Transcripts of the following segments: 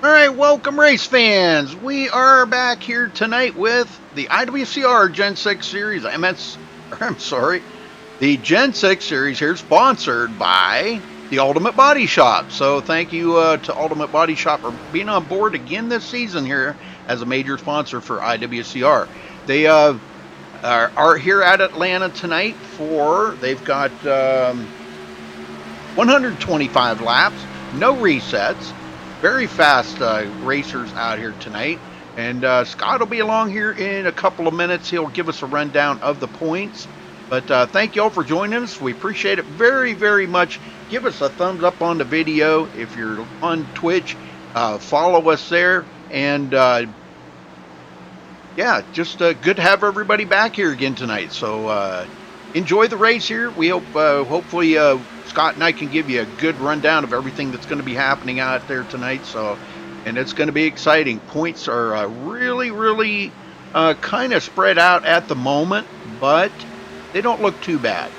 All right, welcome race fans. We are back here tonight with the IWCR Gen 6 Series. The Gen 6 Series here sponsored by the Ultimate Body Shop. So thank you to Ultimate Body Shop for being on board again this season here as a major sponsor for IWCR. They are here at Atlanta tonight they've got 125 laps, no resets. Very fast racers out here tonight. And Scott will be along here in a couple of minutes. He'll give us a rundown of the points. But thank you all for joining us. We appreciate it very, very much. Give us a thumbs up on the video. If you're on Twitch, follow us there. And yeah, just good to have everybody back here again tonight. So enjoy the race here. We hope, hopefully, Scott and I can give you a good rundown of everything that's going to be happening out there tonight. And it's going to be exciting. Points are really, really kind of spread out at the moment, but they don't look too bad.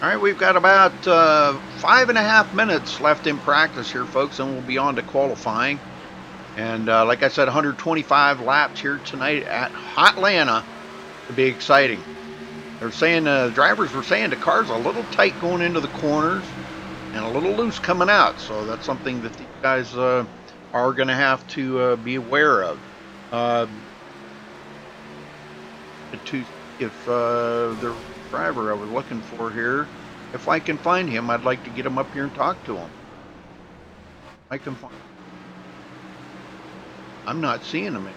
All right, we've got about 5.5 minutes left in practice here, folks, and we'll be on to qualifying. And like I said, 125 laps here tonight at Hotlanta to be exciting. They're saying drivers were saying the car's a little tight going into the corners and a little loose coming out. So that's something that these guys are going to have to be aware of. If the driver I was looking for here, if I can find him, I'd like to get him up here and talk to him. I can find. I'm not seeing him.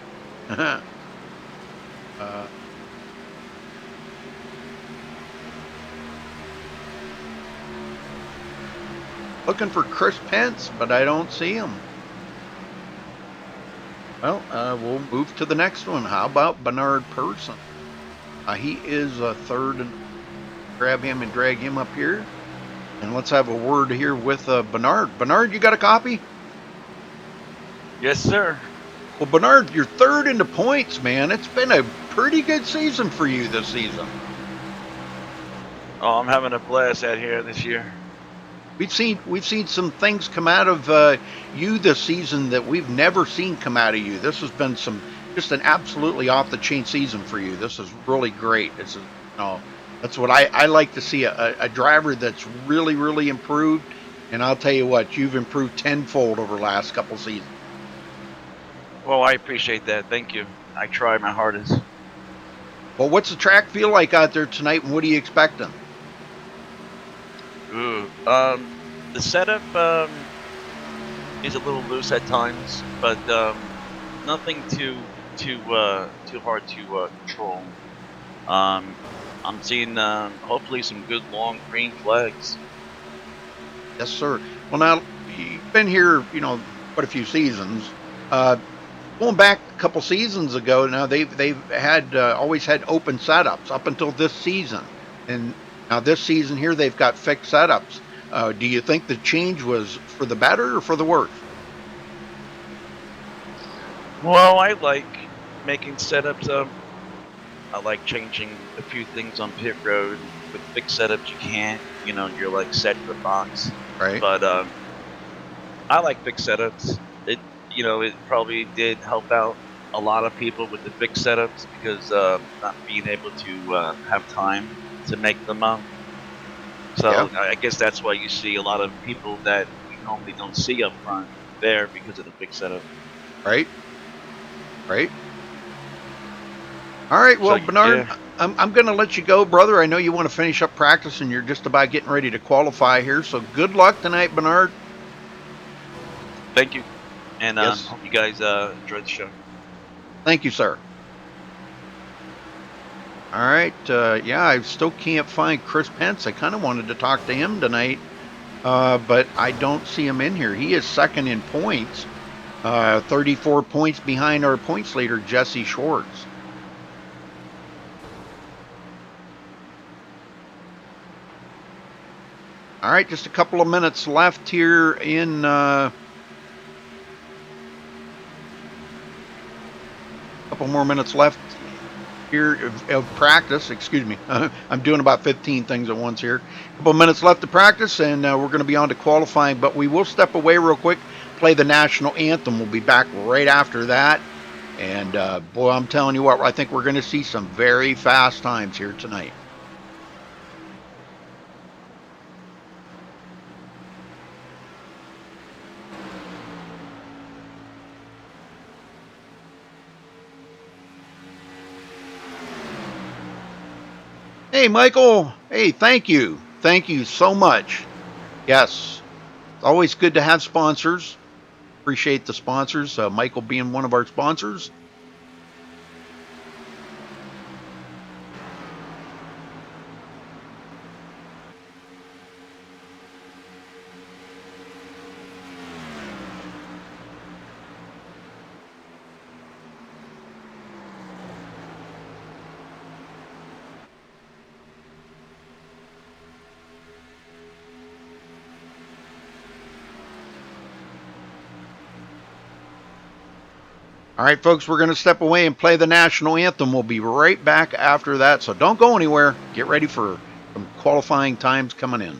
Looking for Chris Pence, but I don't see him. Well, we'll move to the next one. How about Bernard Person? He is third, and grab him and drag him up here. And let's have a word here with Bernard. Bernard, you got a copy? Yes, sir. Well, Bernard, you're third in the points, man. It's been a pretty good season for you this season. Oh, I'm having a blast out here this year. We've seen some things come out of you this season that we've never seen come out of you. This has been just an absolutely off the chain season for you. This is really great. That's what I like to see, a driver that's really, really improved. And I'll tell you what, you've improved tenfold over the last couple seasons. Well, I appreciate that. Thank you. I try my hardest. Well, what's the track feel like out there tonight, and what are you expecting? Ooh. The setup is a little loose at times, but nothing too hard to control. I'm seeing hopefully some good long green flags. Yes, sir. Well, now you've been here, quite a few seasons. going back a couple seasons ago now, they've had always had open setups up until this season, and now this season here they've got fixed setups. Do you think the change was for the better or for the worse? Well, I like making setups. I like changing a few things on pit road. With fixed setups, you can't. You know, you're like set in the box. Right, But I like fixed setups. It probably did help out a lot of people with the fixed setups because not being able to have time to make them up. yeah, So I guess that's why you see a lot of people that you normally don't see up front there because of the fixed setup. right, right. All right, So well, Bernard, yeah, I'm going to let you go, brother. I know you want to finish up practice and you're just about getting ready to qualify here. So good luck tonight, Bernard. thank you, and Yes, hope you guys enjoy the show. thank you, sir. All right, yeah, I still can't find Chris Pence. I kind of wanted to talk to him tonight, but I don't see him in here. He is second in points, 34 points behind our points leader, Jesse Schwartz. All right, just a couple of minutes left here in couple more minutes left here of practice. Excuse me. I'm doing about 15 things at once here. A couple of minutes left to practice, and we're going to be on to qualifying. But we will step away real quick, play the national anthem. We'll be back right after that. And boy, I'm telling you what, I think we're going to see some very fast times here tonight. Hey, Michael. Hey, thank you. Thank you so much. Yes, it's always good to have sponsors. Appreciate the sponsors. Michael being one of our sponsors. All right, folks, we're going to step away and play the national anthem. We'll be right back after that. So don't go anywhere. Get ready for some qualifying times coming in.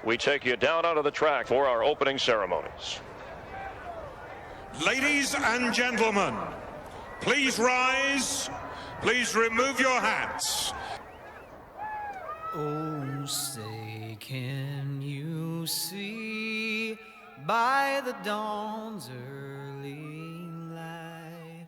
We take you down onto the track for our opening ceremonies. Ladies and gentlemen, please rise. Please remove your hats. Oh, say, can you see by the dawn's early light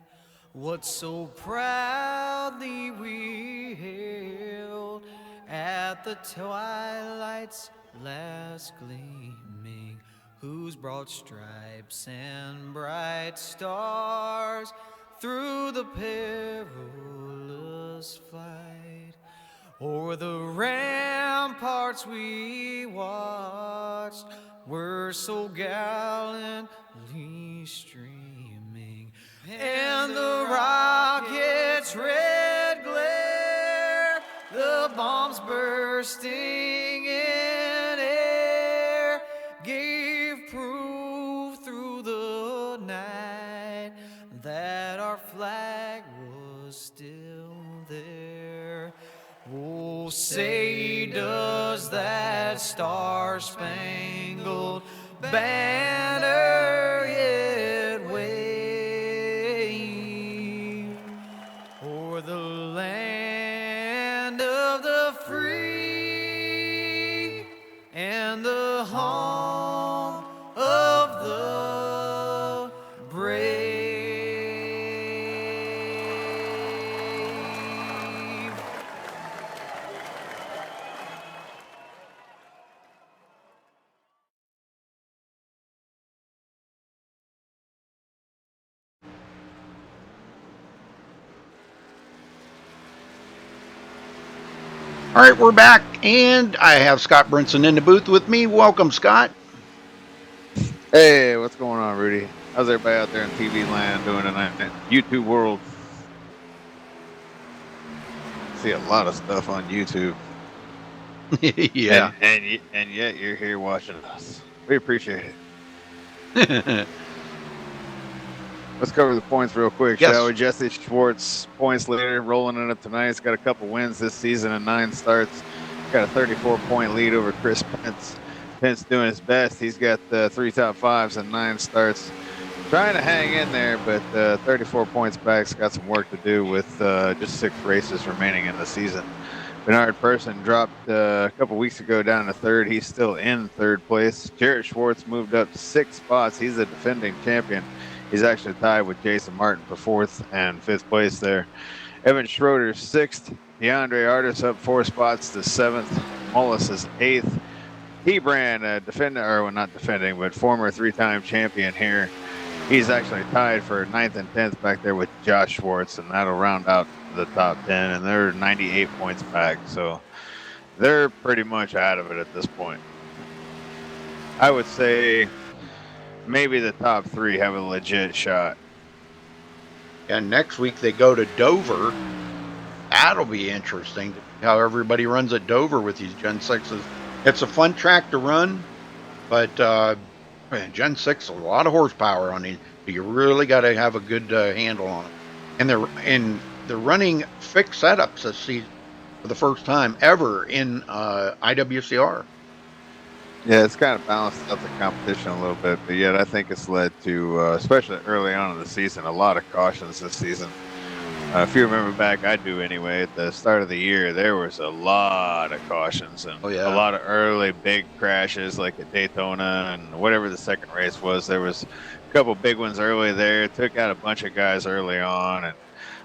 what so proudly we hailed at the twilight's last gleaming, whose broad stripes and bright stars through the perilous flight o'er the ramparts we watched were so gallantly streaming, and the rocket's red glare, the bombs bursting in air, gave proof through the night that our flag was still there. Oh, say does that star-spangled banner yet wave o'er the land of the free and the home of the brave? All right, we're back, and I have Scott Brinson in the booth with me. Welcome, Scott. Hey, what's going on, Rudy? How's everybody out there in TV land doing tonight? YouTube world. See a lot of stuff on YouTube. Yeah. And yet you're here watching us. We appreciate it. Let's cover the points real quick, Yes. shall we? Jesse Schwartz, points leader, rolling it up tonight. He's got a couple wins this season and 9 starts. Got a 34-point lead over Chris Pence. Pence doing his best. He's got 3 top 5s and 9 starts. Trying to hang in there, but 34 points back's got some work to do with just 6 races remaining in the season. Bernard Person dropped a couple weeks ago down to 3rd. He's still in 3rd place. Jarrett Schwartz moved up 6 spots. He's a defending champion. He's actually tied with Jason Martin for 4th and 5th place there. Evan Schroeder 6th. DeAndre Artis up 4 spots to 7th. Mullis is 8th. Hebran, defender, or well, not defending, but former 3-time champion here. He's actually tied for 9th and 10th back there with Josh Schwartz, and that'll round out the top 10, and they're 98 points back, so they're pretty much out of it at this point. I would say maybe the top 3 have a legit shot. And next week they go to Dover. That'll be interesting, how everybody runs at Dover with these Gen 6s. It's a fun track to run, but Gen 6 a lot of horsepower on it. You really got to have a good handle on it. And they're running fixed setups this season for the first time ever in IWCR. Yeah, it's kind of balanced out the competition a little bit, but yet I think it's led to, especially early on in the season, a lot of cautions this season. If you remember back, I do anyway, at the start of the year, there was a lot of cautions and a lot of early big crashes like at Daytona and whatever the second race was. There was a couple big ones early there, took out a bunch of guys early on, and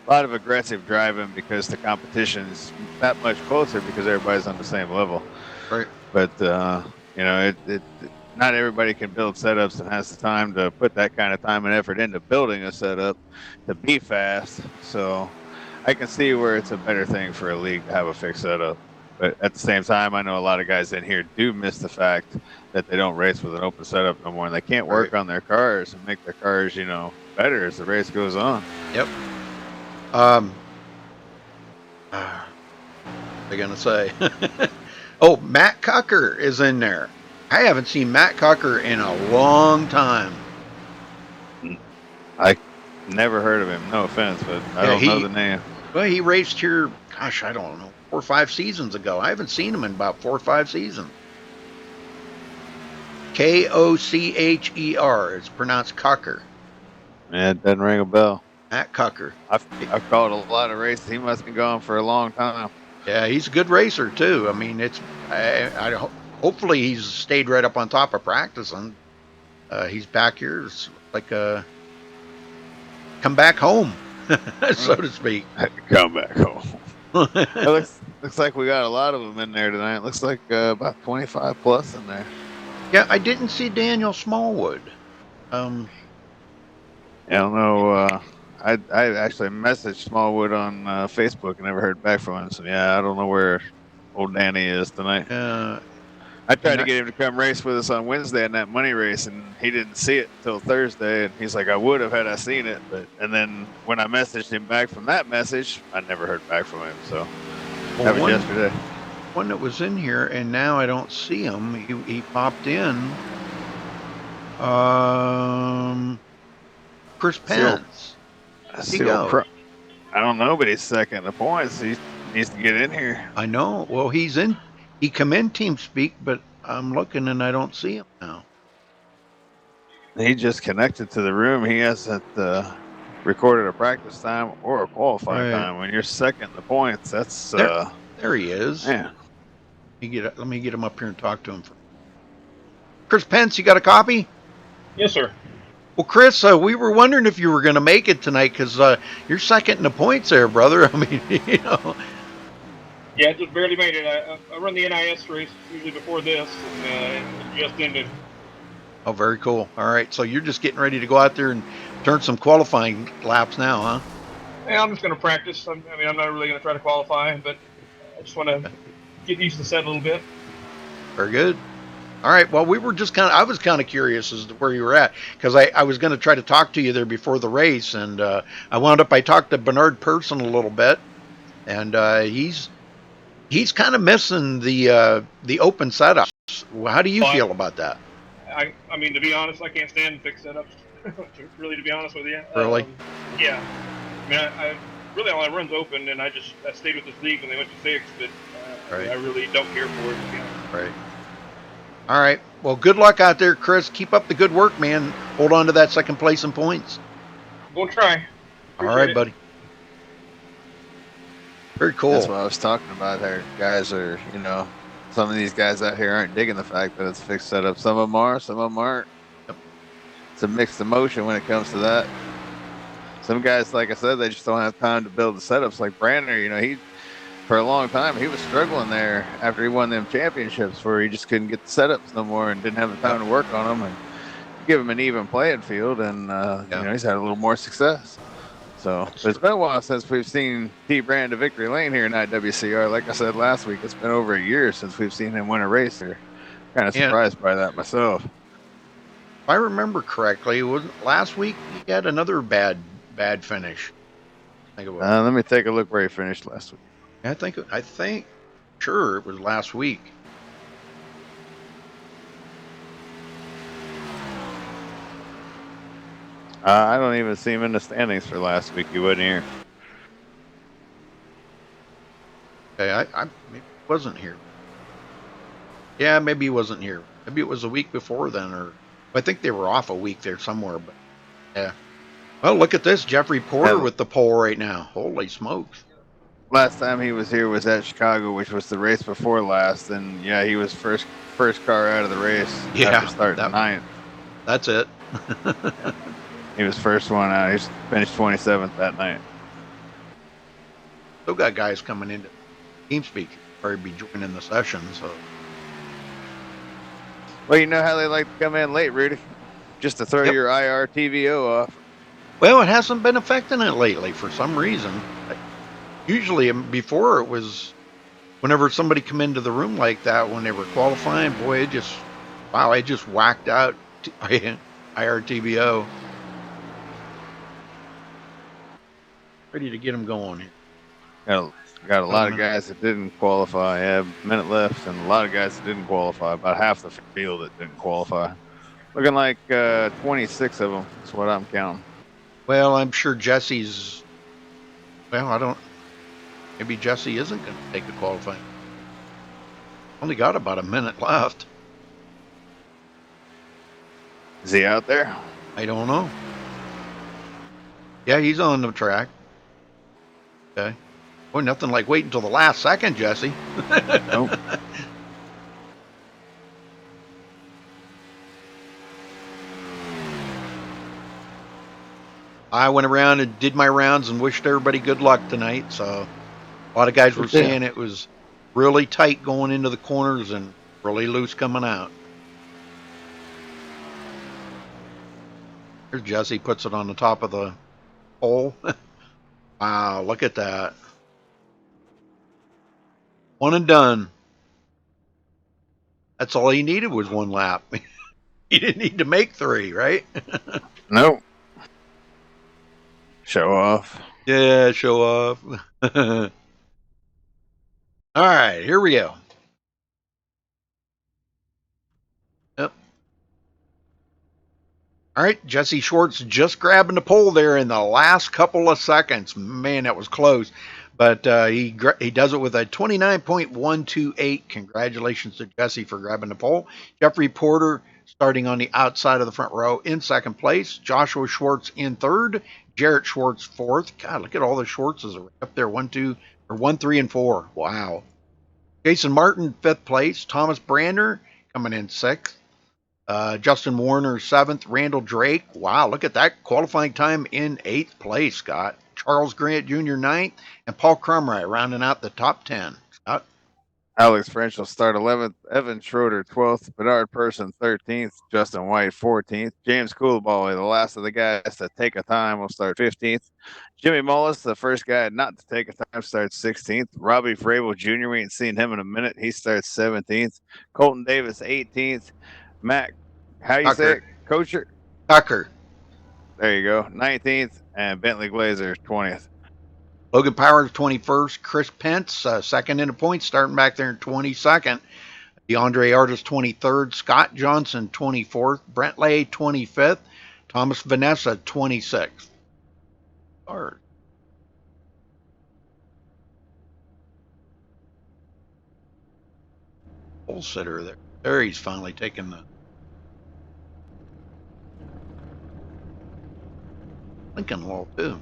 a lot of aggressive driving because the competition's that much closer because everybody's on the same level. Right. But, you know, not everybody can build setups and has the time to put that kind of time and effort into building a setup to be fast. So I can see where it's a better thing for a league to have a fixed setup. But at the same time, I know a lot of guys in here do miss the fact that they don't race with an open setup no more, and they can't work on their cars and make their cars, you know, better as the race goes on. Yep. What am I going to say? Oh, Matt Cucker is in there. I haven't seen Matt Cucker in a long time. I never heard of him, no offense, but I don't know the name. Well, he raced here, gosh, I don't know, 4 or 5 seasons ago. I haven't seen him in about 4 or 5 seasons. Kocher. It's pronounced Cucker. Yeah, it doesn't ring a bell. Matt Cucker. I've called a lot of races. He must have been gone for a long time. Yeah, he's a good racer, too. I mean, hopefully he's stayed right up on top of practicing. He's back here. It's like come back home, so to speak. Come back home. Looks like we got a lot of them in there tonight. Looks like about 25 plus in there. Yeah, I didn't see Daniel Smallwood. I don't know. I actually messaged Smallwood on Facebook and never heard back from him. So yeah, I don't know where old Danny is tonight. I tried to get him to come race with us on Wednesday in that money race, and he didn't see it until Thursday. And he's like, I would have had I seen it, and then when I messaged him back from that message, I never heard back from him. So that was yesterday. One that was in here, and now I don't see him. He popped in. Chris Pence. I don't know, but he's second in the points. He needs to get in here. I know. Well, he's in. He come in TeamSpeak, but I'm looking and I don't see him now. He just connected to the room. He hasn't recorded a practice time or a qualifying time. When you're second in the points, that's there he is. Yeah. Let me get him up here and talk to him. Chris Pence, you got a copy? Yes, sir. Well, Chris, we were wondering if you were going to make it tonight because you're second in the points there, brother. I mean, you know. Yeah, I just barely made it. I run the NIS race usually before this, and it just ended. Oh, very cool. All right, so you're just getting ready to go out there and turn some qualifying laps now, huh? Yeah, I'm just going to practice. I'm not really going to try to qualify, but I just want to get used to the set a little bit. Very good. All right. Well, I was kind of curious as to where you were at because I was going to try to talk to you there before the race, and I talked to Bernard Person a little bit, and he's kind of missing the open setups. How do you But feel about that? I mean, to be honest, I can't stand fixed setups. Really, to be honest with you. Really? Yeah. I mean, I really all I run's open, and I stayed with this league when they went to fixed, but Right. I really don't care for it. To be honest. Right. All right. Well, good luck out there, Chris. Keep up the good work, man. Hold on to that second place in points. Gonna try. All right, buddy. Very cool. That's what I was talking about there. Guys are, some of these guys out here aren't digging the fact that it's fixed setup. Some of them are, some of them aren't. Yep. It's a mixed emotion when it comes to that. Some guys, like I said, they just don't have time to build the setups. Like Brandner, he for a long time he was struggling there after he won them championships where he just couldn't get the setups no more and didn't have the time to work on them and give him an even playing field, and he's had a little more success. So it's been a while since we've seen T Brand to victory lane here in IWCR. Like I said last week, it's been over a year since we've seen him win a race here. Kind of surprised by that myself. If I remember correctly, wasn't last week he had another bad finish? I think it was. Let me take a look where he finished last week. I think sure it was last week. I don't even see him in the standings for last week. He wasn't here. Okay, I maybe he wasn't here. Yeah, maybe he wasn't here. Maybe it was a week before then, or I think they were off a week there somewhere. But yeah. Well, look at this, Jeffrey Porter with the pole right now. Holy smokes! Last time he was here was at Chicago, which was the race before last, and yeah, he was first car out of the race. Yeah, after starting ninth. That's it. He was first one out. He finished 27th that night. Still got guys coming into TeamSpeak. Probably be joining the session. So. Well, you know how they like to come in late, Rudy, just to throw your IR TVO off. Well, it hasn't been affecting it lately for some reason. Usually, before it was, whenever somebody come into the room like that when they were qualifying, boy, it just whacked out IRTBO. Ready to get them going here. Got a lot of guys that didn't qualify. Yeah, a minute left, and a lot of guys that didn't qualify. About half the field that didn't qualify. Looking like 26 of them. That's what I'm counting. Well, I'm sure Jesse's. Well, I don't. Maybe Jesse isn't going to take the qualifying. Only got about a minute left. Is he out there? I don't know. Yeah, he's on the track. Okay. Boy, nothing like waiting until the last second, Jesse. Nope. I went around and did my rounds and wished everybody good luck tonight. So a lot of guys were saying it was really tight going into the corners and really loose coming out. Here's Jesse, puts it on the top of the pole. Wow, look at that. One and done. That's all he needed was one lap. He didn't need to make three, right? Nope. Show off. Yeah, show off. All right, here we go. Yep. All right, Jesse Schwartz just grabbing the pole there in the last couple of seconds. Man, that was close. But he does it with a 29.128. Congratulations to Jesse for grabbing the pole. Jeffrey Porter starting on the outside of the front row in second place. Joshua Schwartz in third. Jarrett Schwartz fourth. God, look at all the Schwartzes up there. 1, 3, and 4. Wow. Jason Martin fifth place. Thomas Brander coming in sixth. Justin Warner seventh. Randall Drake. Wow, look at that qualifying time in eighth place, Scott. Charles Grant Jr. ninth, and Paul Crumry rounding out the top 10. Scott? Alex French will start 11th. Evan Schroeder 12th. Bernard Person 13th. Justin White 14th. James Coolbally, the last of the guys to take a time, will start 15th. Jimmy Mullis, the first guy not to take a time, starts 16th. Robbie Frabel Jr., we ain't seen him in a minute. He starts 17th. Colton Davis 18th. Matt, how you say it? Coacher? Tucker. There you go. 19th. And Bentley Glazer 20th. Logan Powers 21st. Chris Pence second in the points, starting back there in 22nd. DeAndre Artis 23rd. Scott Johnson 24th. Brent Lay 25th. Thomas Vanessa 26th. Start. Pole sitter there. There he's finally taking the Lincoln wall too.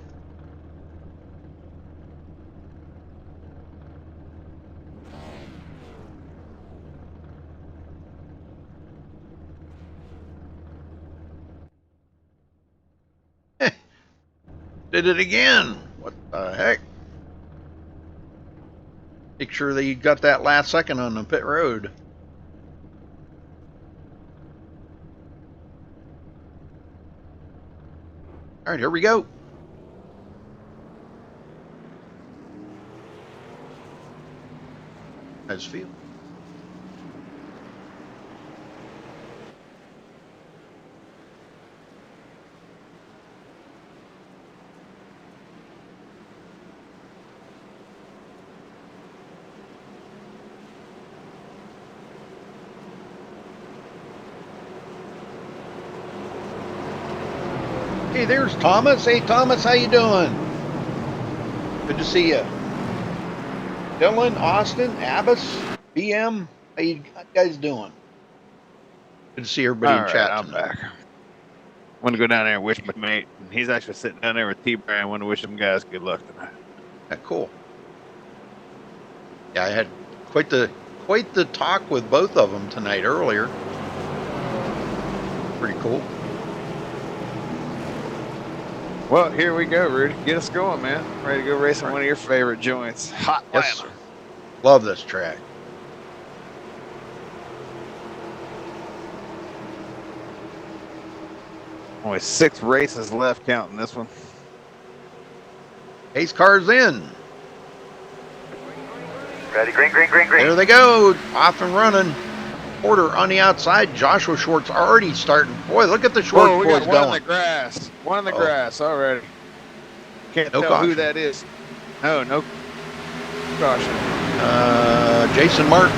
Did it again. What the heck? Make sure that you got that last second on the pit road. All right, here we go. How's it feel? Hey, there's Thomas. Hey, Thomas, how you doing? Good to see you. Dylan, Austin, Abbas, BM, how you guys doing? Good to see everybody in chat I'm tonight. back. I want to go down there and wish my mate. He's actually sitting down there with T-Brian. I want to wish them guys good luck tonight. Yeah, cool. Yeah, I had quite the talk with both of them tonight earlier. Pretty cool. Well, here we go, Rudy. Get us going, man. Ready to go racing one of your favorite joints. Hot Yes, Lana. love this track. Only 6 races left counting this one. Pace car's in. Ready, green, green, green, green. There they go, off and running. Porter on the outside. Joshua Schwartz already starting. Boy, look at the Schwartz Whoa, we boys got one going. in the grass. One in the Oh. grass already. Can't No tell caution. who that is. No caution. Jason Martin.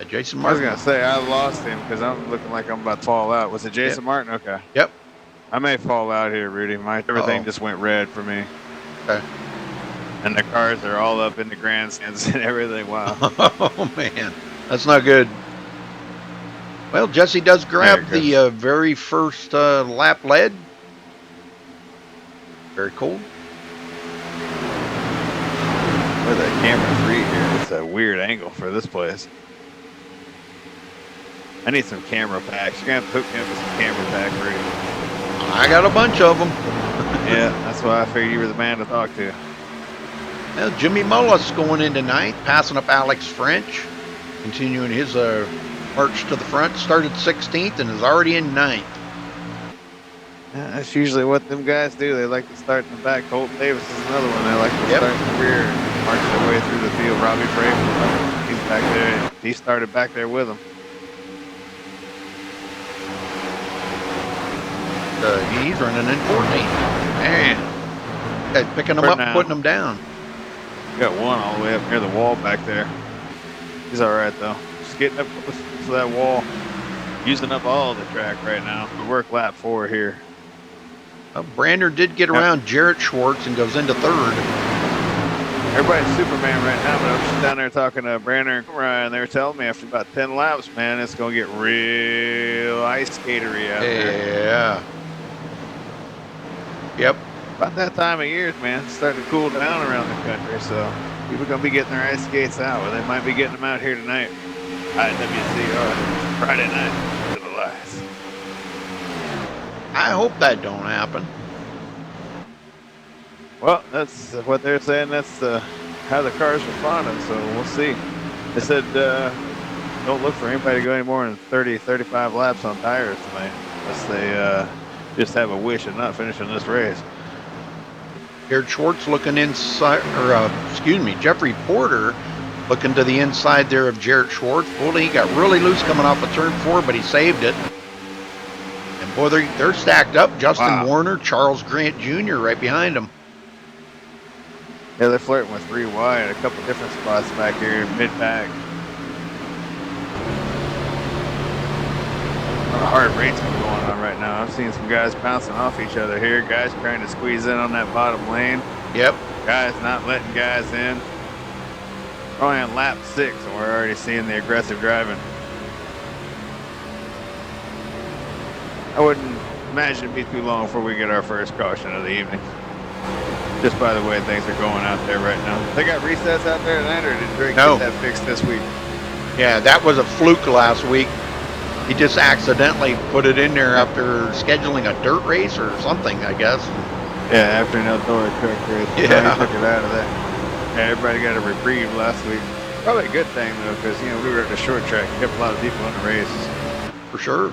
Jason I was Martin. going to say, I lost him because I'm looking like I'm about to fall out. Was it Jason Martin? Okay. Yep. I may fall out here, Rudy. Everything Uh-oh. just went red for me. Okay. And the cars are all up in the grandstands and everything. Wow. Oh, man. That's not good. Well, Jesse does grab There it the very first lap lead. Very cool. Look at that camera 3 here. It's a weird angle for this place. I need some camera packs. You're going to have to hook me up with some camera pack, Rudy. I got a bunch of them. Yeah, that's why I figured you were the man to talk to. Well, Jimmy Mullis going into ninth, passing up Alex French, continuing his march to the front. Started 16th and is already in ninth. Yeah, that's usually what them guys do. They like to start in the back. Colton Davis is another one. They like to Yep. start in the rear and march their way through the field. Robbie Frabel, he's back there. He started back there with them. He's running in 14th. Man, guys picking them For up now. and putting them down. Got one all the way up near the wall back there. He's all right though. Just getting up close to that wall. Using up all the track right now. We work lap 4 here. Well, Brander did get around Jarrett Schwartz and goes into third. Everybody's Superman right now, but I was just down there talking to Brander and Ryan. They were telling me after about 10 laps, man, it's going to get real ice skatery out there. Yeah. Yep. About that time of year, man, it's starting to cool down around the country, so people are going to be getting their ice skates out. Well, they might be getting them out here tonight. IWC Friday night to the lights. I hope that don't happen. Well, that's what they're saying. That's the how the car's responding, so we'll see. They said don't look for anybody to go any more than 30, 35 laps on tires tonight, unless they just have a wish of not finishing this race. Jared Schwartz looking inside, or excuse me, Jeffrey Porter looking to the inside there of Jared Schwartz. Boy, he got really loose coming off of turn 4, but he saved it. And boy, they're stacked up. Justin Warner, Charles Grant Jr. right behind him. Yeah, they're flirting with 3 wide, a couple different spots back here, mid-pack. A lot of hard racing going on right now. I've seen some guys bouncing off each other here. Guys trying to squeeze in on that bottom lane. Yep. Guys not letting guys in. We're only on lap 6, and we're already seeing the aggressive driving. I wouldn't imagine it'd be too long before we get our first caution of the evening. Just by the way things are going out there right now. They got resets out there tonight, or did Drake get that fixed this week? Yeah, that was a fluke last week. He just accidentally put it in there after scheduling a dirt race or something, I guess. Yeah, after an outdoor truck race. Yeah. He took it out of that. Yeah, everybody got a reprieve last week. Probably a good thing, though, because, you know, we were at the short track and kept a lot of people in the race. For sure.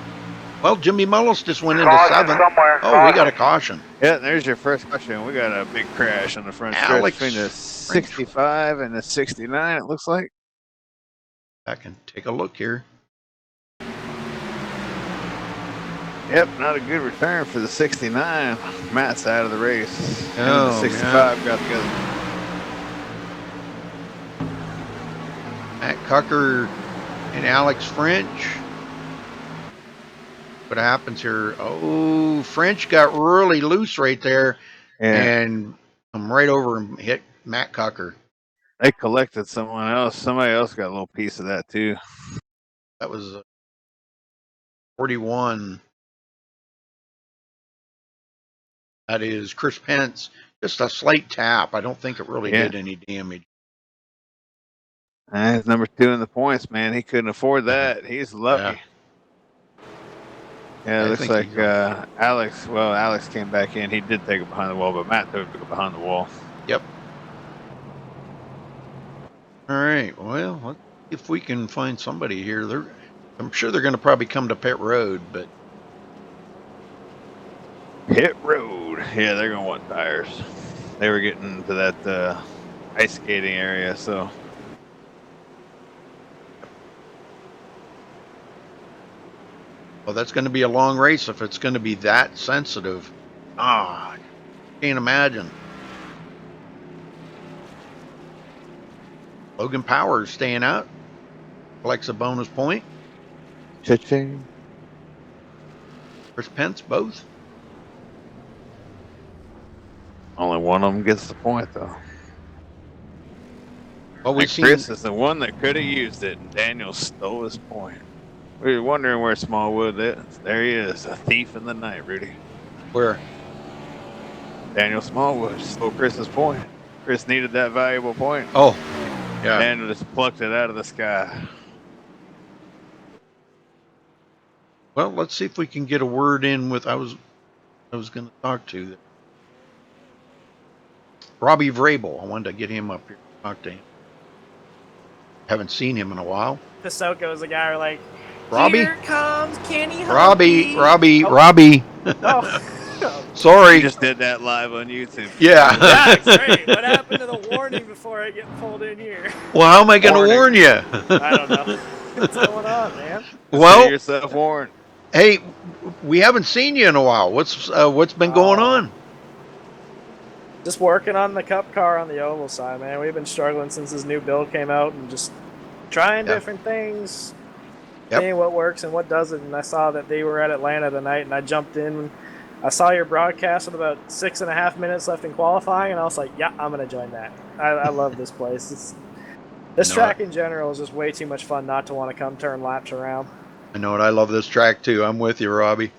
Well, Jimmy Mullis just went into 7th. Oh, we got a caution. Yeah, there's your first caution. We got a big crash on the front stretch between the 65 and the 69, it looks like. I can take a look here. Yep, not a good return for the 69. Matt's out of the race. Oh, and the 65 yeah. got together. Matt Cucker and Alex French. What happens here? Oh, French got really loose right there, and come right over and hit Matt Cucker. They collected someone else. Somebody else got a little piece of that too. That was 41. That is Chris Pence. Just a slight tap. I don't think it really did any damage. He's number 2 in the points, man. He couldn't afford that. He's lucky. Yeah, it looks like Alex came back in. He did take it behind the wall, but Matt took it behind the wall. Yep. All right. Well, let's see if we can find somebody here. I'm sure they're going to probably come to pit road, but. Pit road. Yeah, they're going to want tires. They were getting to that ice skating area, so. Well, that's going to be a long race if it's going to be that sensitive. I can't imagine. Logan Powers staying out. Collects a bonus point. Cha-ching. Chris Pence, both. Only one of them gets the point, though. Well, Chris is the one that could have used it, and Daniel stole his point. We were wondering where Smallwood is. There he is, a thief in the night, Rudy. Where? Daniel Smallwood stole Chris's point. Chris needed that valuable point. Oh, yeah. Daniel just plucked it out of the sky. Well, let's see if we can get a word in with I was going to talk to Robbie Vrabel. I wanted to get him up here to talk to him. Haven't seen him in a while. Pasoko's a guy like, Robbie? Here comes Kenny Robbie. Humphrey. Robbie. Oh. Sorry. You just did that live on YouTube. Yeah. That's great. What happened to the warning before I get pulled in here? Well, how am I going to warn you? I don't know. What's going on, man? Well, yourself warned. Hey, we haven't seen you in a while. What's been going on? Just working on the Cup car on the oval side, man. We've been struggling since this new build came out and just trying different things, seeing what works and what doesn't. And I saw that they were at Atlanta tonight, and I jumped in. I saw your broadcast with about 6.5 minutes left in qualifying, and I was like, yeah, I'm going to join that. I love this place. This track in general is just way too much fun not to want to come turn laps around. I know it. I love this track, too. I'm with you, Robbie.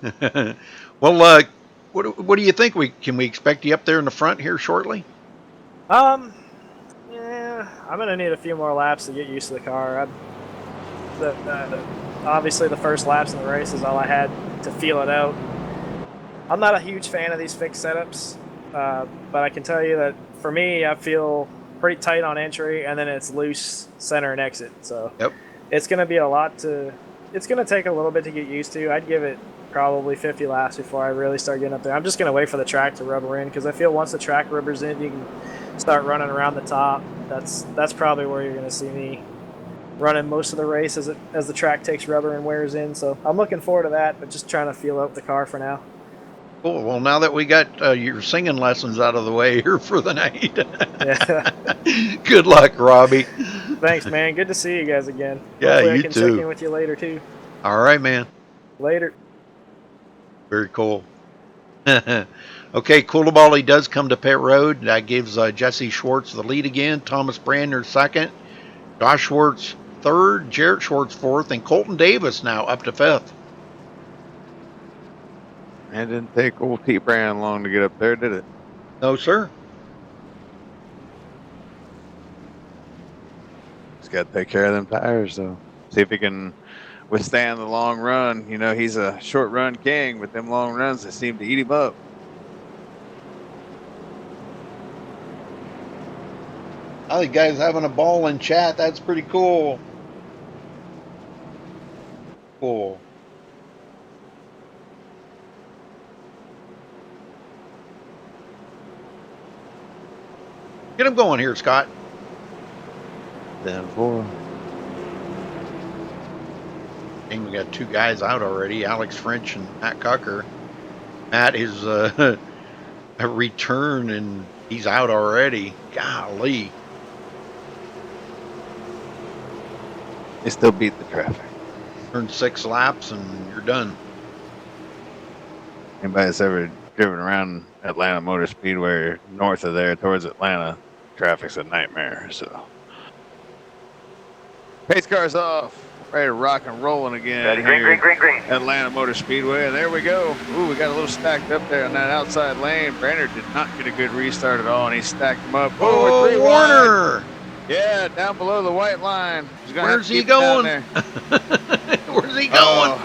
Well, what do you think? Can we expect you up there in the front here shortly? Yeah, I'm going to need a few more laps to get used to the car. Obviously, the first laps in the race is all I had to feel it out. I'm not a huge fan of these fixed setups, but I can tell you that for me, I feel pretty tight on entry, and then it's loose center and exit. So Yep. it's going to be a lot to. It's going to take a little bit to get used to. I'd give it probably 50 laps before I really start getting up there. I'm just going to wait for the track to rubber in, because I feel once the track rubbers in, you can start running around the top. That's probably where you're going to see me running most of the race as the track takes rubber and wears in. So I'm looking forward to that, but just trying to feel out the car for now. Cool. Well, now that we got your singing lessons out of the way here for the night, Yeah. good luck, Robbie. Thanks, man. Good to see you guys again. Yeah, Hopefully I you can too. check in with you later too. All right, man. Later. Very cool. Okay, Coulibaly does come to pit road. That gives Jesse Schwartz the lead again. Thomas Brandner second. Josh Schwartz third. Jarrett Schwartz fourth. And Colton Davis now up to fifth. It didn't take old T. Brand long to get up there, did it? No, sir. Just got to take care of them tires, though. See if he can withstand the long run. You know, he's a short run king, but them long runs, they seem to eat him up. I think guys having a ball in chat. That's pretty cool. Cool. Get him going here, Scott. 10-4. And we got two guys out already, Alex French and Matt Cucker. Matt is a return, and he's out already. Golly. They still beat the traffic. Turn 6 laps, and you're done. Anybody that's ever driven around Atlanta Motor Speedway or north of there towards Atlanta, traffic's a nightmare. So, pace car's off. Ready to rock and rolling again. Ready, green. Atlanta Motor Speedway, and there we go. Ooh, we got a little stacked up there on that outside lane. Brander did not get a good restart at all, and he stacked them up. Oh, we're 3 Warner! wide. Yeah, down below the white line. Where's he going? Where's he going?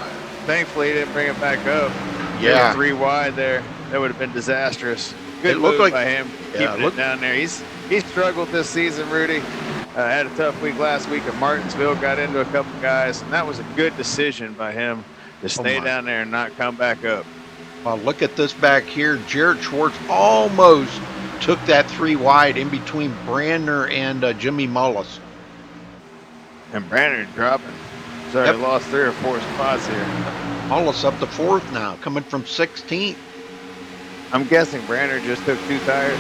Thankfully, he didn't bring it back up. Yeah. 3 wide there. That would have been disastrous. Good It looked move like- by him, yeah, keeping it down there. He's struggled this season, Rudy. Had a tough week last week at Martinsville, got into a couple guys, and that was a good decision by him to stay down there and not come back up. Well, look at this back here. Jarrett Schwartz almost took that 3 wide in between Brandner and Jimmy Mullis. And Brandner dropping. Sorry, Yep. lost 3 or 4 spots here. Mullis up to 4th now, coming from 16th. I'm guessing Brandner just took 2 tires.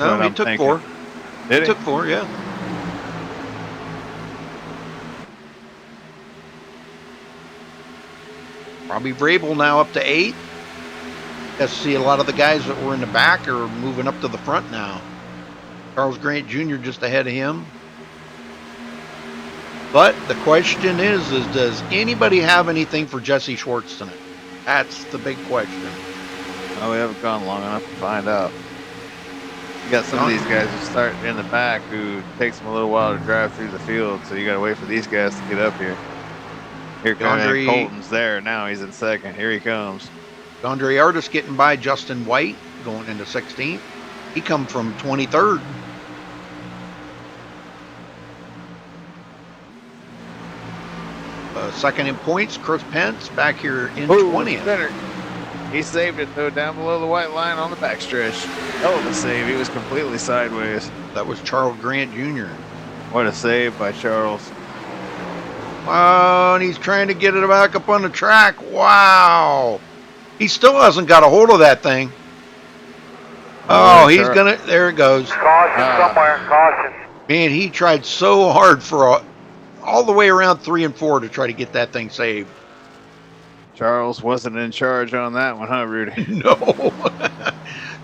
No, he took 4. Did He took 4, yeah. Robbie Vrabel now up to 8. Got to see a lot of the guys that were in the back are moving up to the front now. Charles Grant Jr. just ahead of him. But the question is does anybody have anything for Jesse Schwartz tonight? That's the big question. Oh, we haven't gone long enough to find out. You got some of these guys who start in the back who takes them a little while to drive through the field, so you got to wait for these guys to get up here. Here comes Colton's there now. He's in 2nd. Here he comes. Andre Artis getting by Justin White going into 16th. He come from 23rd. Second in points, Chris Pence back here in 20th. Center. He saved it though, down below the white line on the backstretch. Hell of a save. He was completely sideways. That was Charles Grant Jr. What a save by Charles. Oh, and he's trying to get it back up on the track. Wow. He still hasn't got a hold of that thing. Oh, he's going to, there it goes. Caution somewhere, caution. Man, he tried so hard for all the way around 3 and 4 to try to get that thing saved. Charles wasn't in charge on that one, huh, Rudy? No.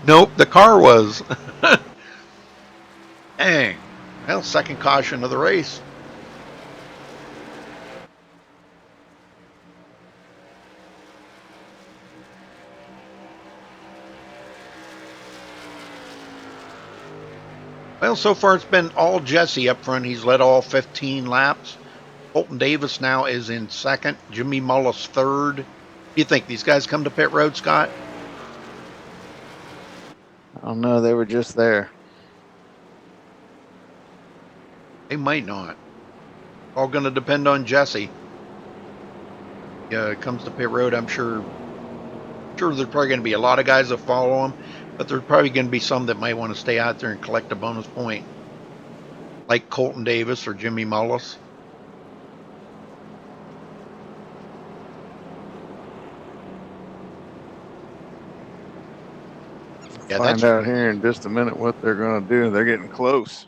Nope, the car was. Dang. Well, second caution of the race. Well, so far it's been all Jesse up front. He's led all 15 laps. Colton Davis now is in 2nd. Jimmy Mullis 3rd. Do you think these guys come to pit road, Scott? Oh no, they were just there. They might not. All going to depend on Jesse. Yeah, it comes to pit road. I'm sure there's probably going to be a lot of guys that follow him, but there's probably going to be some that might want to stay out there and collect a bonus point, like Colton Davis or Jimmy Mullis. Yeah, Find out here in just a minute what they're going to do. They're getting close.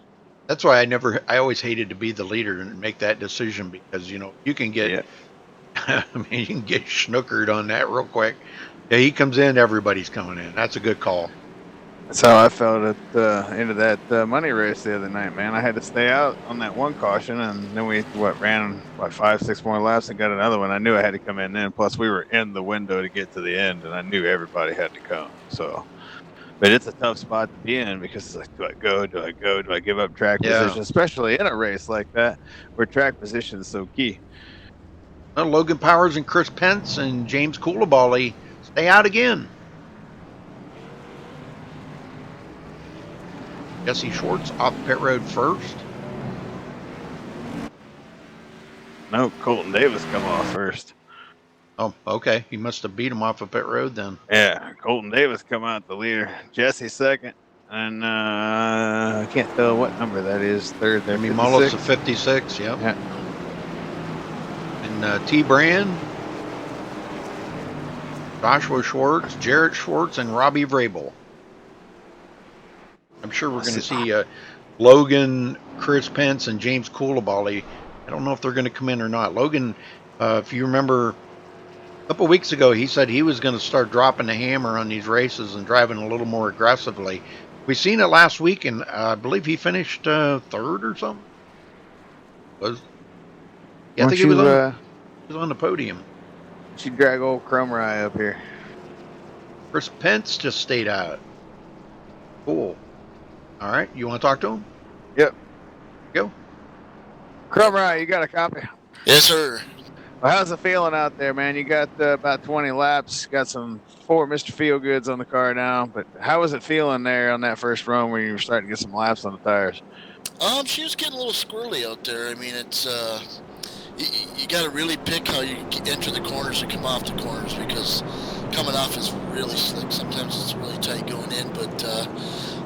That's why I always hated to be the leader and make that decision, because you can get, I mean, you can get snookered on that real quick. Yeah, he comes in, everybody's coming in. That's a good call. That's how I felt at the end of that money race the other night, man. I had to stay out on that one caution, and then we ran 5-6 more laps and got another one. I knew I had to come in then. Plus, we were in the window to get to the end, and I knew everybody had to come. So, but it's a tough spot to be in, because it's like, do I go? Do I go? Do I give up track position? Especially in a race like that, where track position is so key. Well, Logan Powers and Chris Pence and James Coulibaly stay out again. Jesse Schwartz off pit road first. No, Colton Davis come off first. Oh, okay. He must have beat him off of pit road then. Yeah, Colton Davis come out the leader. Jesse second. And I can't tell what number that is. Third there. Jimmy Mullis of 56, yep. Yeah. And T. Brand, Joshua Schwartz, Jarrett Schwartz, and Robbie Vrabel. I'm sure we're going to see Logan, Chris Pence, and James Coulibaly. I don't know if they're going to come in or not. Logan, if you remember, a couple weeks ago, he said he was going to start dropping the hammer on these races and driving a little more aggressively. We seen it last week, and I believe he finished third or something. I think he was on the podium. She drag old Crumb Rye up here. Chris Pence just stayed out. Cool. All right, you want to talk to him? Yep. Go. Crumb Rye, you got a copy? Yes, sir. Well, how's it feeling out there, man? You got about 20 laps. Got some 4 Mr. Feelgoods on the car now. But how was it feeling there on that first run where you were starting to get some laps on the tires? She was getting a little squirrely out there. I mean, it's you got to really pick how you enter the corners and come off the corners, because coming off is really slick. Sometimes it's really tight going in, but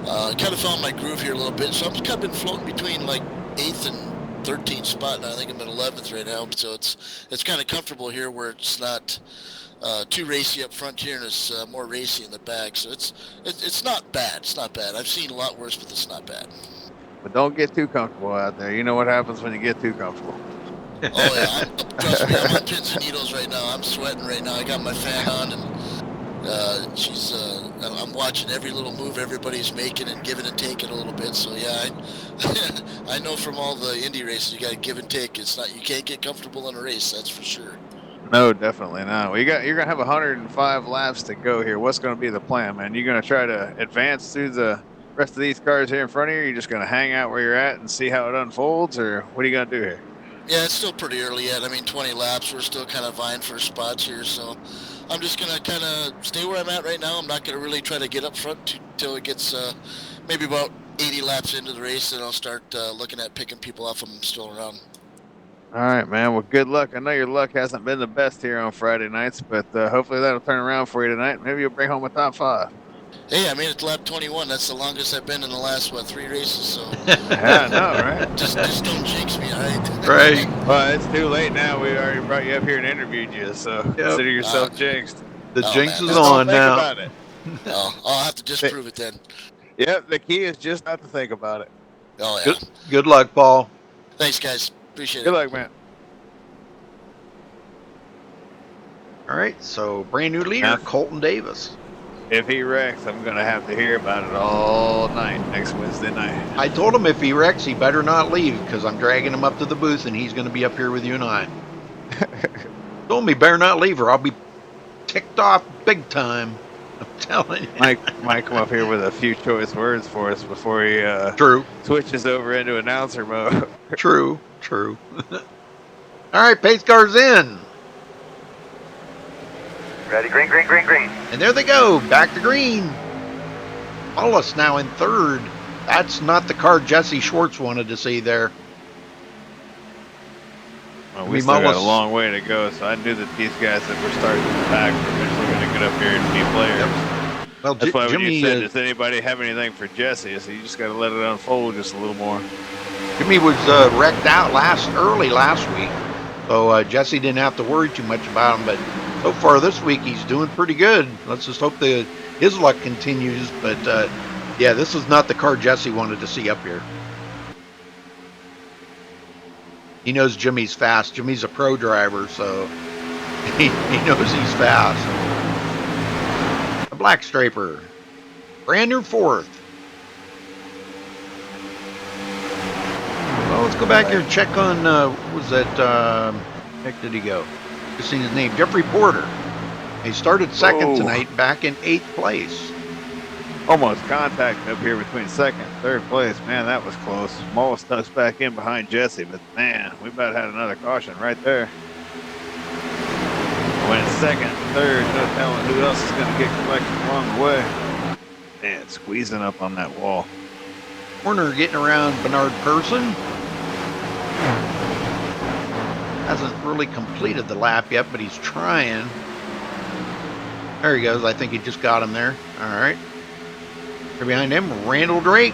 I kind of found my groove here a little bit. So I'm kind of been floating between like 8th and 13th spot, and I think I'm at 11th right now. So it's kind of comfortable here, where it's not too racy up front here, and it's more racy in the back. So it's not bad. It's not bad. I've seen a lot worse, but it's not bad. But don't get too comfortable out there. You know what happens when you get too comfortable. Oh yeah, trust me, I'm on pins and needles right now. I'm sweating right now. I got my fan on, and I'm watching every little move everybody's making and giving and taking a little bit. So yeah, I know from all the Indy races, you got to give and take. It's not, you can't get comfortable in a race, that's for sure. No, definitely not. Well, you're gonna have 105 laps to go here. What's gonna be the plan, man? You're gonna try to advance through the rest of these cars here in front of you? You're just gonna hang out where you're at and see how it unfolds, or what are you gonna do here? Yeah, it's still pretty early yet. I mean, 20 laps, we're still kind of vying for spots here, so I'm just going to kind of stay where I'm at right now. I'm not going to really try to get up front until it gets maybe about 80 laps into the race, and I'll start looking at picking people off if I'm still around. All right, man. Well, good luck. I know your luck hasn't been the best here on Friday nights, but hopefully that'll turn around for you tonight. Maybe you'll bring home a top 5. Hey, I mean, it's lap 21. That's the longest I've been in the last, 3 races, so... Yeah, I know, right? Just don't jinx me, all right? Right. Well, it's too late now. We already brought you up here and interviewed you, so consider yourself jinxed. The jinx is on now. About it. I'll have to disprove it then. Yep, the key is just not to think about it. Oh, yeah. Good luck, Paul. Thanks, guys. Appreciate it. Good luck, man. All right, so brand new leader, Colton Davis. If he wrecks, I'm going to have to hear about it all night next Wednesday night. I told him if he wrecks, he better not leave, because I'm dragging him up to the booth, and he's going to be up here with you and I. Told him he better not leave, or I'll be ticked off big time. I'm telling you. Mike might come up here with a few choice words for us before he switches over into announcer mode. True. All right, pace car's in. Ready, green. And there they go, back to green. Mullis now in third. That's not the car Jesse Schwartz wanted to see there. Well, we still got a long way to go, so I knew that these guys that were starting in the back were eventually going to get up here and be players. Yep. Well, that's why when you said, does anybody have anything for Jesse? So you just got to let it unfold just a little more. Jimmy was wrecked out early last week, so Jesse didn't have to worry too much about him. But so far this week, he's doing pretty good. Let's just hope his luck continues. But yeah, this is not the car Jesse wanted to see up here. He knows Jimmy's fast. Jimmy's a pro driver, so he knows he's fast. A black striper. Brand new fourth. Well, let's go back here and check on, what was that, heck did he go? Just seen his name, Jeffrey Porter. He started second tonight, back in 8th place. Almost contact up here between second and third place. Man, that was close. Mullis tucks back in behind Jesse, but man, we about had another caution right there. Went second, third, no telling who else is going to get collected along the way. Man, squeezing up on that wall. Warner getting around Bernard Person. Hasn't really completed the lap yet, but he's trying. There he goes. I think he just got him there. All right. Right behind him, Randall Drake.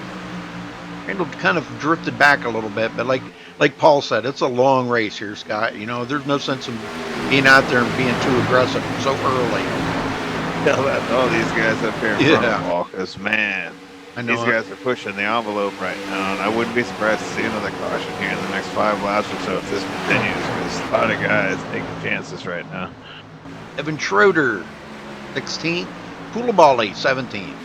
Randall kind of drifted back a little bit, but like Paul said, it's a long race here, Scott. You know, there's no sense in being out there and being too aggressive so early. Tell that to all these guys up here in front of Paul, because man, I know these guys are pushing the envelope right now, and I wouldn't be surprised to see another caution here in the next 5 laps or so if this continues, because a lot of guys taking chances right now. Evan Schroeder, 16th. Koulibaly, 17th.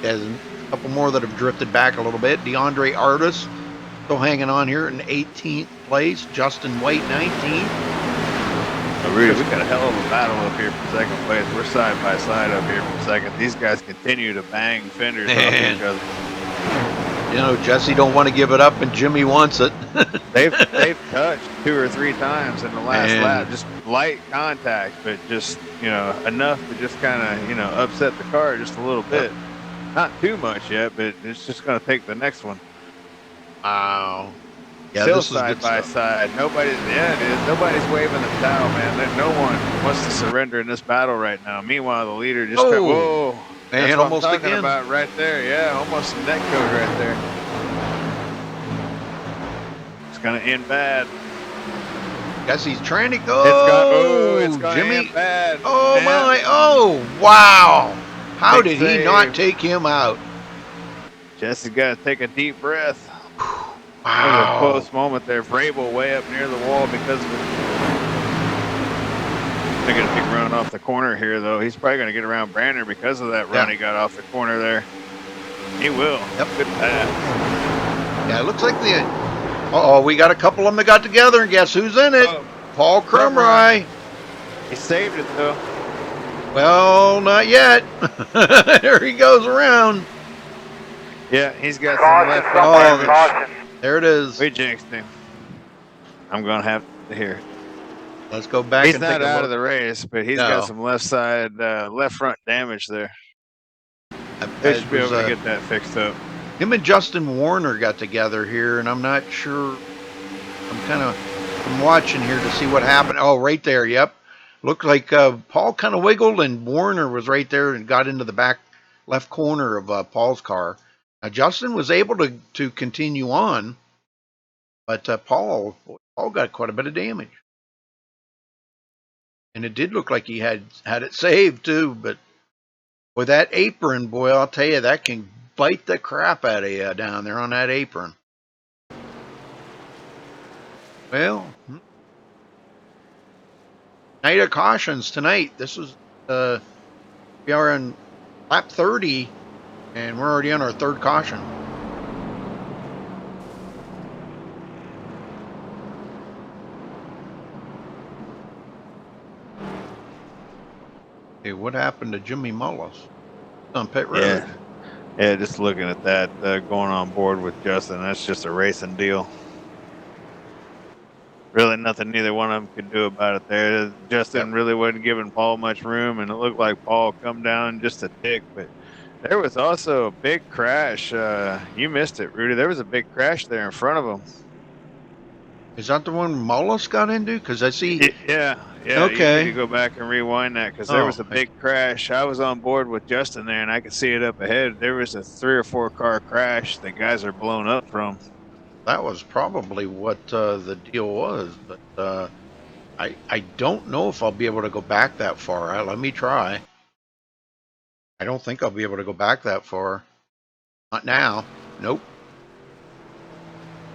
There's a couple more that have drifted back a little bit. DeAndre Artis still hanging on here in 18th place. Justin White, 19th. Rudy, we got a hell of a battle up here for second place. We're side by side up here for second. These guys continue to bang fenders off each other. You know, Jesse don't want to give it up, and Jimmy wants it. they've touched 2 or 3 times in the last lap, just light contact, but just, you know, enough to just kind of, you know, upset the car just a little bit. Not too much yet, but it's just going to take the next one. Wow. Yeah, still this side is by side. Nobody's, yeah, it is. Nobody's waving the towel, man. No one wants to surrender in this battle right now. Meanwhile, the leader just got, whoa. Man, that's what almost I'm talking again. about right there. Yeah, almost some net code right there. It's going to end bad. Guess he's trying to go. It's going to end bad. Oh, my. Oh, wow. How did he not take him out? Jesse's got to take a deep breath. Wow. That was a close moment there. Vrabel way up near the wall because of it. They're going to take a run off the corner here, though. He's probably going to get around Branner because of that run he got off the corner there. He will. Yep. Good pass. Yeah, it looks like the... Uh-oh, we got a couple of them that got together, and guess who's in it? Paul Krumrie. He saved it, though. Well, not yet. There he goes around. Yeah, he's got some left. Oh, there it is. We jinxed him. I'm going to have to hear. Let's go back he's and not take a out look. of the race, but he's got some left side, left front damage there. They should be able to get that fixed up. Him and Justin Warner got together here, and I'm not sure. I'm watching here to see what happened. Oh, right there. Yep. Looked like Paul kind of wiggled, and Warner was right there and got into the back left corner of Paul's car. Justin was able to continue on, but Paul got quite a bit of damage. And it did look like he had it saved, too. But with that apron, boy, I'll tell you, that can bite the crap out of you down there on that apron. Well, night of cautions tonight. This is, we are in lap 30, and we're already on our 3rd caution. Hey, what happened to Jimmy Mullis on pit road? Yeah, just looking at that, going on board with Justin, that's just a racing deal. really nothing neither one of them could do about it there. Justin really wasn't giving Paul much room, and it looked like Paul come down just a tick. But there was also a big crash. You missed it, Rudy. There was a big crash there in front of him. Is that the one Mullis got into? Because I see. Yeah. Okay. You need to go back and rewind that because there was a big crash. I was on board with Justin there, and I could see it up ahead. There was a 3 or 4 car crash that guys are blown up from. That was probably what the deal was, but I don't know if I'll be able to go back that far. Let me try. I don't think I'll be able to go back that far. Not now. Nope.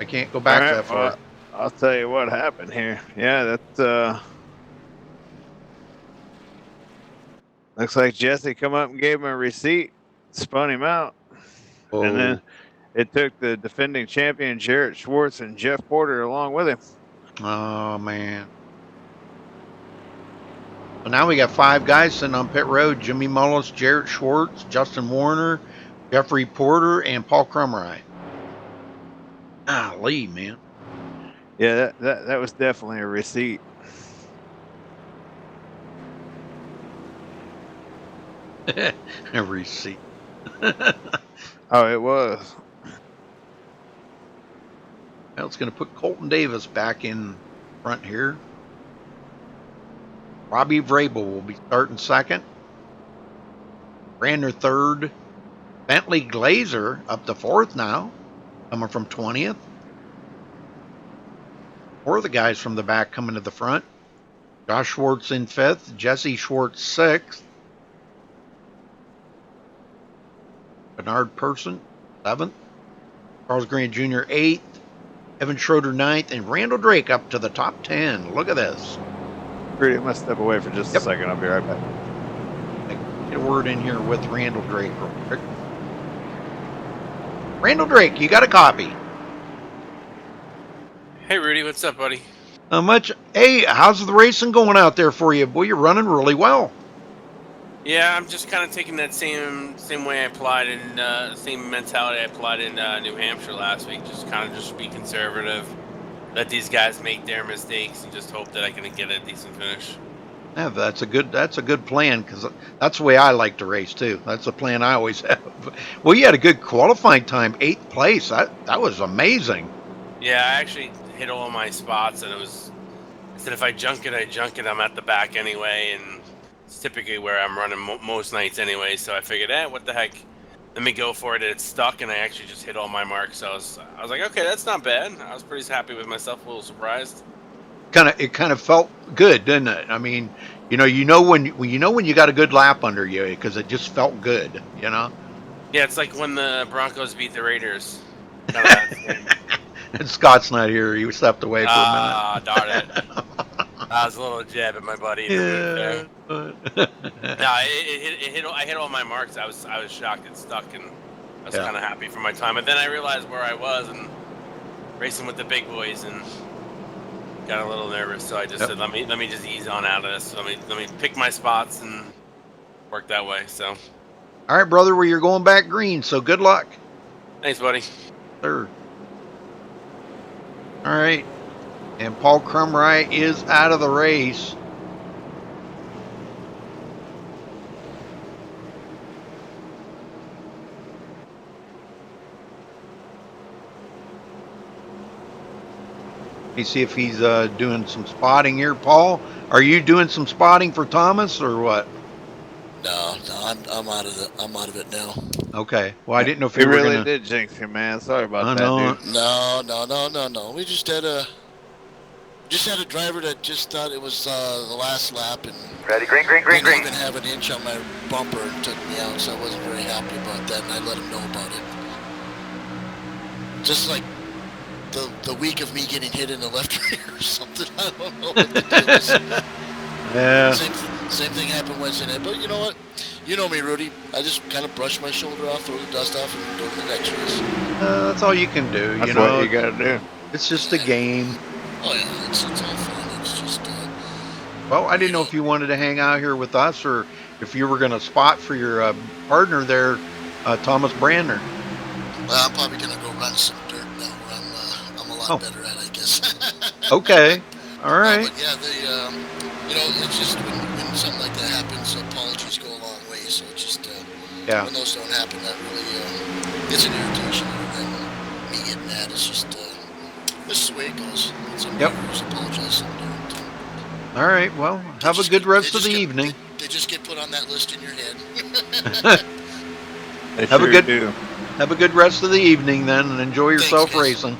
I can't go back that far. Well, I'll tell you what happened here. Yeah, that looks like Jesse come up and gave him a receipt, spun him out. Whoa. And then it took the defending champion Jarrett Schwartz and Jeff Porter along with him. Oh, man. So now we got 5 guys sitting on pit road. Jimmy Mullis, Jarrett Schwartz, Justin Warner, Jeffrey Porter, and Paul Crumrye. Golly, man. Yeah, that was definitely a receipt. A receipt. Oh, it was. Well, it's going to put Colton Davis back in front here. Robbie Vrabel will be starting second. Brandner third. Bentley Glazer up to fourth now, coming from 20th. 4 of the guys from the back coming to the front. Josh Schwartz in 5th. Jesse Schwartz 6th. Bernard Person 7th. Charles Grant Jr. 8th. Evan Schroeder 9th. And Randall Drake up to the top 10. Look at this. Rudy, I'm going to step away for just a second. I'll be right back. Get a word in here with Randall Drake real quick. Randall Drake, you got a copy. Hey, Rudy, what's up, buddy? Not much. Hey, how's the racing going out there for you? Boy, you're running really well. Yeah, I'm just kind of taking that same way I applied in same mentality I applied in New Hampshire last week. Just kind of just be conservative, let these guys make their mistakes, and just hope that I can get a decent finish. Yeah, that's a good plan, because that's the way I like to race too. That's the plan I always have. Well, you had a good qualifying time, 8th place. That was amazing. Yeah, I actually hit all my spots, and I said if I junk it, I junk it. I'm at the back anyway, and it's typically where I'm running most nights anyway. So I figured, what the heck? Let me go for it. It's stuck, and I actually just hit all my marks. So I was like, okay, that's not bad. I was pretty happy with myself. A little surprised. It kind of felt good, didn't it? I mean, you know when you got a good lap under you, because it just felt good, you know. Yeah, it's like when the Broncos beat the Raiders. And Scott's not here. He stepped away for a minute. Ah, darn it. I was a little jab at my buddy. Yeah. No, I hit all my marks. I was shocked it stuck, and I was kind of happy for my time. But then I realized where I was and racing with the big boys, and got a little nervous. So I just said, let me just ease on out of this. Let me pick my spots and work that way. So. All right, brother. Well, you're going back green. So good luck. Thanks, buddy. Third. All right. And Paul Crumrye is out of the race. Let me see if he's doing some spotting here. Paul, are you doing some spotting for Thomas or what? No, I'm out of it now. Okay. Well, I didn't know if you really did jinx him, man. Sorry about that, dude. No. We just had a driver that just thought it was the last lap and ready, green. Didn't even have an inch on my bumper and took me out, so I wasn't very happy about that, and I let him know about it. Just like the week of me getting hit in the left rear or something. I don't know what the deal is. Yeah. Same thing happened Wednesday night, but you know what? You know me, Rudy. I just kind of brush my shoulder off, throw the dust off, and go to the next race. That's all you can do. That's what you gotta do. It's just a game. Oh yeah, it's all fun. It's just. Well, I didn't know if you wanted to hang out here with us or if you were going to spot for your partner there, Thomas Brandner. Well, I'm probably going to go run some dirt now where I'm a lot better at, I guess. Okay. All right. But yeah, it's just when something like that happens, apologies go a long way. So it's just Yeah. when those don't happen, that really it's an irritation. And me getting mad is just this is the way it goes. Somebody just apologize. All right. Well, have a good rest of the evening. They just get put on that list in your head. Have a good rest of the evening then, and enjoy yourself racing.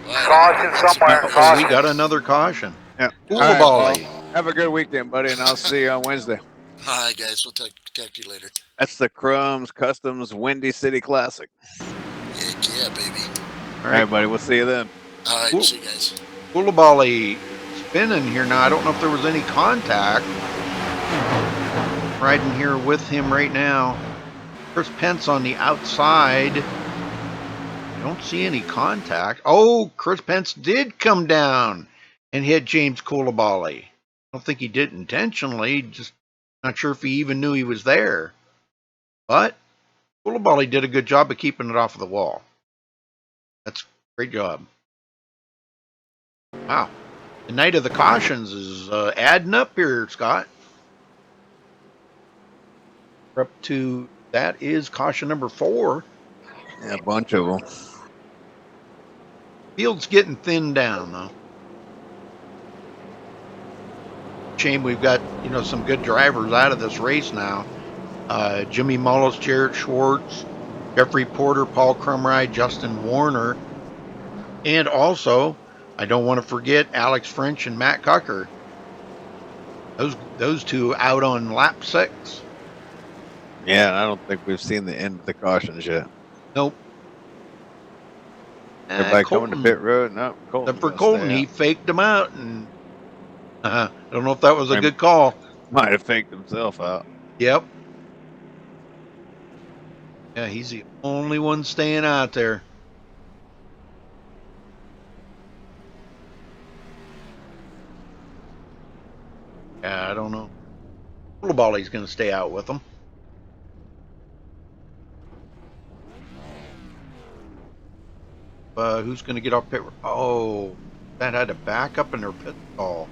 Caution somewhere. Oh, we got another caution. Yeah. Koulibaly. Well, have a good weekend, buddy, and I'll see you on Wednesday. All right, guys. We'll talk to you later. That's the Crumbs Customs Windy City Classic. Heck yeah, baby. All right, buddy. We'll see you then. All right, see you guys. Koulibaly spinning here now. I don't know if there was any contact. Riding here with him right now. Chris Pence on the outside. I don't see any contact. Oh, Chris Pence did come down and hit James Koulibaly. I don't think he did intentionally. Just not sure if he even knew he was there. But Koulibaly did a good job of keeping it off of the wall. That's a great job. Wow. The night of the cautions is adding up here, Scott. We're up to, that is caution number 4. Yeah, a bunch of them. Field's getting thinned down, though. Shame we've got, some good drivers out of this race now. Jimmy Mullis, Jarrett Schwartz, Jeffrey Porter, Paul Crumrye, Justin Warner, and also, I don't want to forget Alex French and Matt Cucker. Those two out on lap 6. Yeah, and I don't think we've seen the end of the cautions yet. Nope. Everybody coming to pit road? No, Colton. Except for Colton, he faked him out, and I don't know if that was a good call. Might have faked himself out. Yep. Yeah, he's the only one staying out there. Yeah, I don't know. Koulibaly's going to stay out with them. Who's going to get off pit? Oh, that had to back up in their pit stall.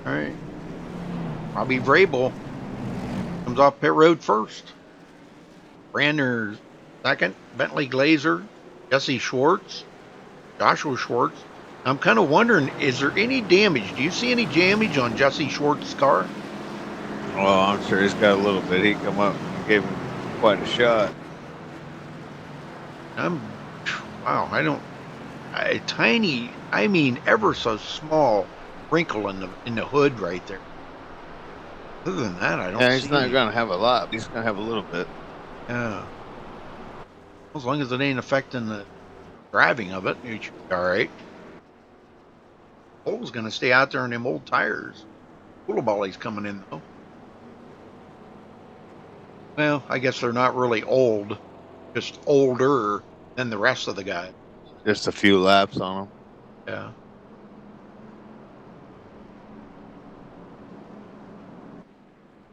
All right. Robbie Vrabel comes off pit road first. Brandner second. Bentley Glazer, Jesse Schwartz, Joshua Schwartz. I'm kind of wondering, is there any damage? Do you see any damage on Jesse Schwartz's car? Well, I'm sure he's got a little bit. He come up and gave him quite a shot. Wow, a tiny, ever so small wrinkle in the hood right there. Other than that, I don't see. Yeah, he's not going to have a lot. He's going to have a little bit. Yeah. As long as it ain't affecting the driving of it, it should be all right. Cole's going to stay out there in them old tires. Koulibaly's coming in, though. Well, I guess they're not really old, just older than the rest of the guys. Just a few laps on them. Yeah.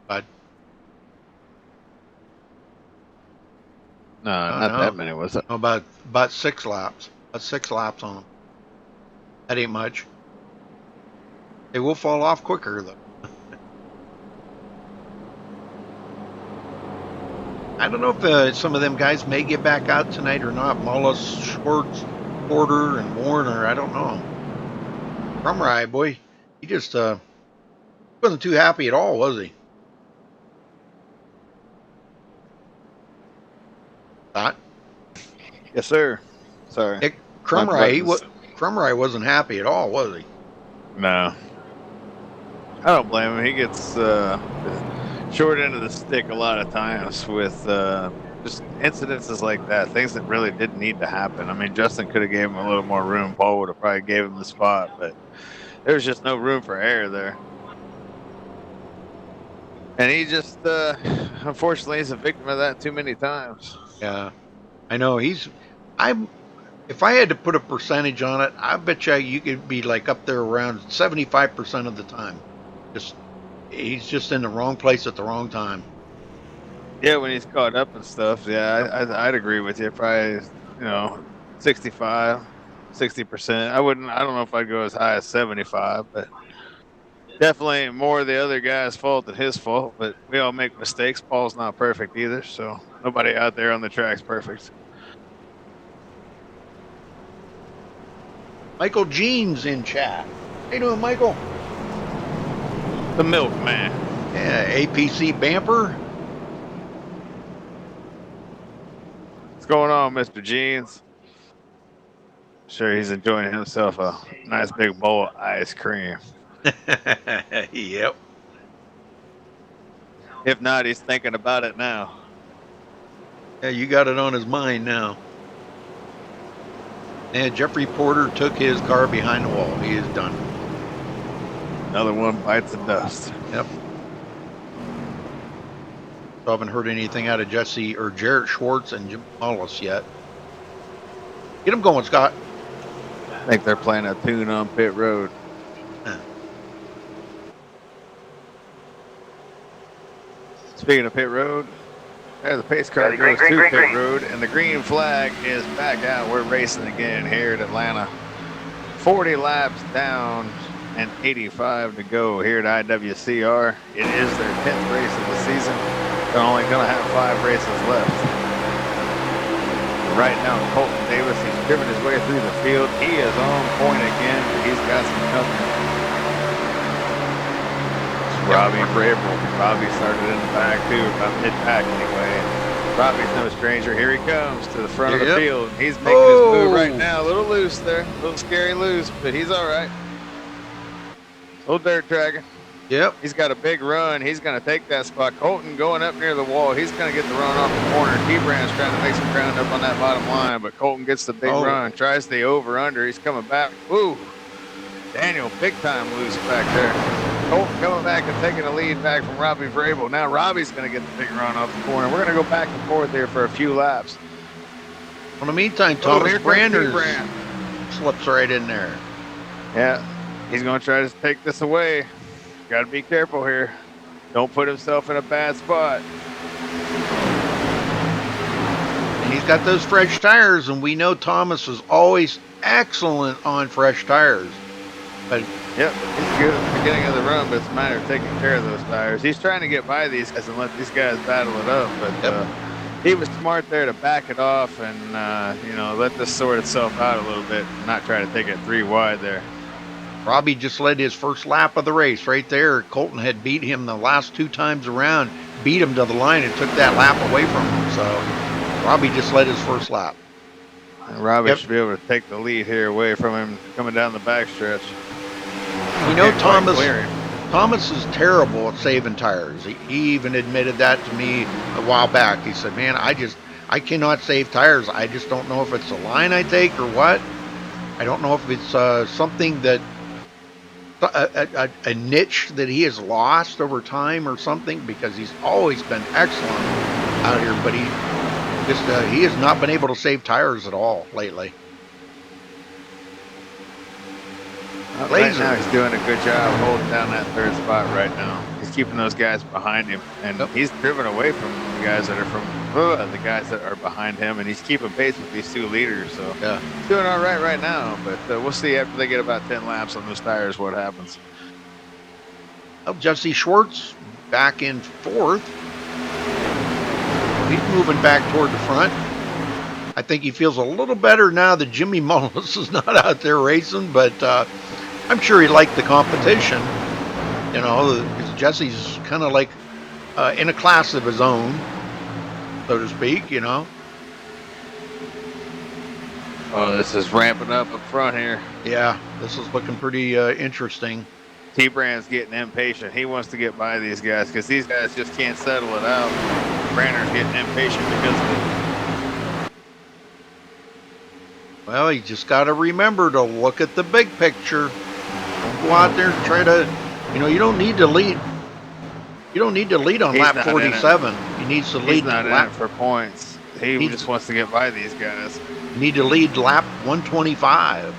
But no, not that many, was it? About 6 laps. About 6 laps on them. That ain't much. They will fall off quicker, though. I don't know if some of them guys may get back out tonight or not. Mullis, Schwartz, Porter, and Warner. I don't know. Crumrye, boy, he just wasn't too happy at all, was he? Not? Yes, sir. Sorry. Crumrye wasn't happy at all, was he? No. I don't blame him. He gets short end of the stick a lot of times with just incidences like that, things that really didn't need to happen. I mean, Justin could have gave him a little more room. Paul would have probably gave him the spot, but there was just no room for error there. And he just, unfortunately, is a victim of that too many times. Yeah, I know. If I had to put a percentage on it, I bet you could be like up there around 75% of the time. He's just in the wrong place at the wrong time. Yeah, when he's caught up and stuff. Yeah, I'd agree with you. Probably, 65, 60%. I don't know if I'd go as high as 75, but definitely more the other guy's fault than his fault. But we all make mistakes. Paul's not perfect either, so nobody out there on the track's perfect. Michael Jean's in chat. How you doing, Michael? The milkman. Yeah, APC Bamper. What's going on, Mr. Jeans? Sure, he's enjoying himself a nice big bowl of ice cream. Yep. If not, he's thinking about it now. Yeah, you got it on his mind now. And Jeffrey Porter took his car behind the wall. He is done. Another one bites the dust. Yep. So I haven't heard anything out of Jesse or Jarrett Schwartz and Jim Hollis yet. Get him going, Scott. I think they're playing a tune on pit road. Speaking of pit road, the pace car goes to pit road, and the green flag is back out. We're racing again here at Atlanta. 40 laps down and 85 to go here at IWCR. It is their 10th race of the season. They're only going to have 5 races left. Right now, Colton Davis, he's driven his way through the field. He is on point again, but he's got some company. Robbie Vrabel. Robbie started in the back too, about mid-pack anyway. Robbie's no stranger. Here he comes to the front of the field. He's making his move right now. A little loose there, a little scary loose, but he's all right. Little dirt tracker. Yep. He's got a big run. He's going to take that spot. Colton going up near the wall. He's going to get the run off the corner. T-Brand's trying to make some ground up on that bottom line, but Colton gets the big run. Tries the over-under. He's coming back. Woo! Daniel, big time loose back there. Colton coming back and taking the lead back from Robbie Vrabel. Now Robbie's going to get the big run off the corner. We're going to go back and forth there for a few laps. In the meantime, Thomas Branders slips right in there. Yeah, he's going to try to take this away. Got to be careful here. Don't put himself in a bad spot. And he's got those fresh tires, and we know Thomas is always excellent on fresh tires. But yep, he's good at the beginning of the run, but it's a matter of taking care of those tires. He's trying to get by these guys and let these guys battle it up, but he was smart there to back it off and let this sort itself out a little bit and not try to take it 3 wide there. Robbie just led his first lap of the race right there. Colton had beat him the last 2 times around, beat him to the line and took that lap away from him. So Robbie just led his first lap. And Robbie should be able to take the lead here away from him coming down the backstretch. We know Thomas is terrible at saving tires. He even admitted that to me a while back. He said, man, I cannot save tires. I just don't know if it's a line I take or what. I don't know if it's something that a niche that he has lost over time or something, because he's always been excellent out here, but he has not been able to save tires at all lately. Right now he's doing a good job holding down that 3rd spot right now. He's keeping those guys behind him, and he's driven away from the guys that are behind him, and he's keeping pace with these 2 leaders. So he's doing all right now, but we'll see after they get about 10 laps on those tires what happens. Well, Jesse Schwartz back in 4th. He's moving back toward the front. I think he feels a little better now that Jimmy Mullis is not out there racing, but I'm sure he liked the competition. Because Jesse's kind of like in a class of his own, so to speak, Oh, this is ramping up front here. Yeah, this is looking pretty interesting. T-Brand's getting impatient. He wants to get by these guys because these guys just can't settle it out. Branner's getting impatient because of it. Well, you just got to remember to look at the big picture. Don't go out there and try to, you don't need to lead. You don't need to lead on lap 47. He needs to lead. He's not in it for points. He just wants to get by these guys. You need to lead lap 125.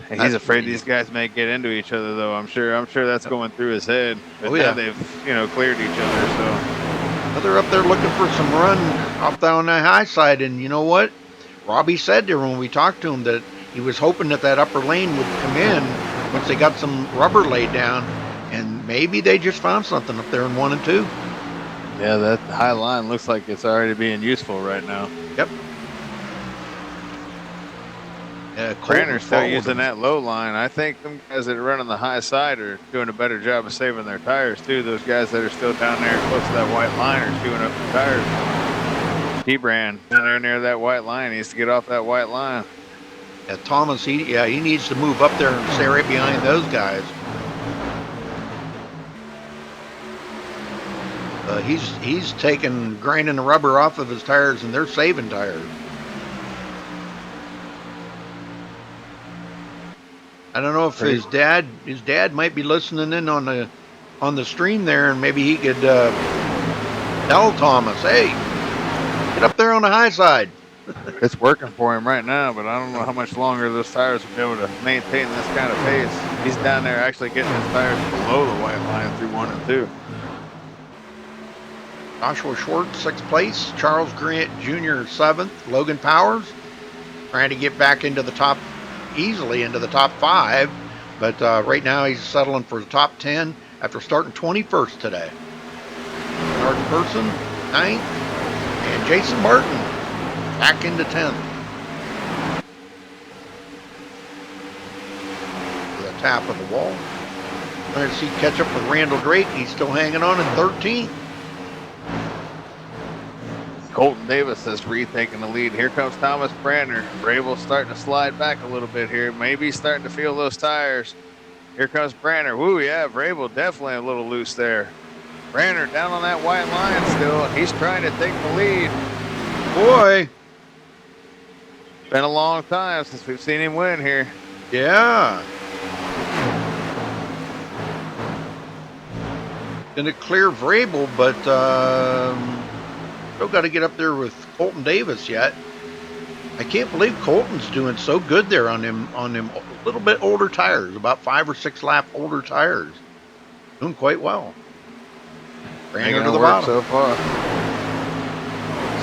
And he's afraid these guys may get into each other, though. I'm sure that's going through his head. But now they've, cleared each other. So they're up there looking for some run up down the high side, and you know what? Robbie said there when we talked to him that he was hoping that that upper lane would come in once they got some rubber laid down, and maybe they just found something up there in 1 and 2. Yeah, that high line looks like it's already being useful right now. Yep. Branner's still using that low line. I think them guys that are running the high side are doing a better job of saving their tires too. Those guys that are still down there close to that white line are chewing up the tires. T-Brand down there near that white line. He needs to get off that white line. Yeah, Thomas, he needs to move up there and stay right behind those guys. He's grinding the rubber off of his tires, and they're saving tires. I don't know if his dad might be listening in on the stream there, and maybe he could tell Thomas, hey, get up there on the high side. It's working for him right now, but I don't know how much longer those tires will be able to maintain this kind of pace. He's down there actually getting his tires below the white line through 1 and 2. Joshua Schwartz, 6th place. Charles Grant Jr., 7th. Logan Powers trying to get back into the top, easily into the top 5, but right now he's settling for the top 10 after starting 21st today. Bernard Person, 9th, and Jason Martin back into 10th. With a tap of the wall. Trying to see catch up with Randall Drake. He's still hanging on in 13th. Colton Davis is retaking the lead. Here comes Thomas Branner. Rabel starting to slide back a little bit here. Maybe starting to feel those tires. Here comes Branner. Woo, yeah, Rabel definitely a little loose there. Branner down on that white line still. He's trying to take the lead. Boy. Been a long time since we've seen him win here. Yeah. Gonna clear Vrabel, but still got to get up there with Colton Davis yet. I can't believe Colton's doing so good there on them a little bit older tires, about 5 or 6 lap older tires. Doing quite well. Branner to the bottom so far.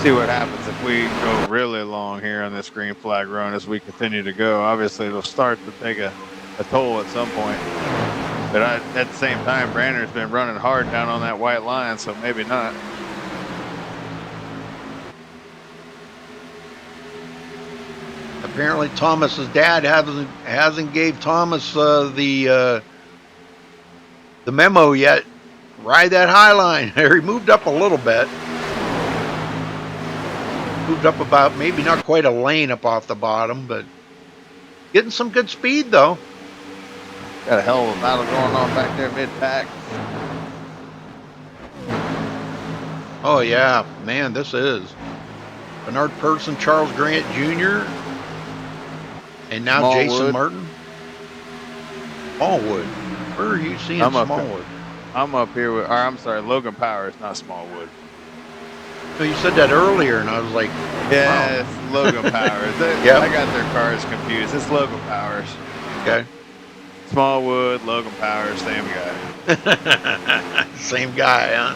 See what happens if we go really long here on this green flag run as we continue to go. Obviously, it'll start to take a toll at some point. But at the same time, Branner's been running hard down on that white line, so maybe not. Apparently, Thomas's dad hasn't gave Thomas the memo yet. Ride that high line. He moved up a little bit. Moved up about maybe not quite a lane up off the bottom, but getting some good speed though. Got a hell of a battle going on back there mid-pack. Oh yeah, man, this is Bernard Person, Charles Grant Jr., and now Smallwood. Jason Martin. Smallwood. Where are you seeing Smallwood? I'm up here with, or I'm sorry, Logan Powers, not Smallwood. No, you said that earlier, and I was like, yeah, wow. It's Logan Powers. Yep. I got their cars confused. It's Logan Powers. Okay. Smallwood, Logan Powers, same guy. Same guy, huh?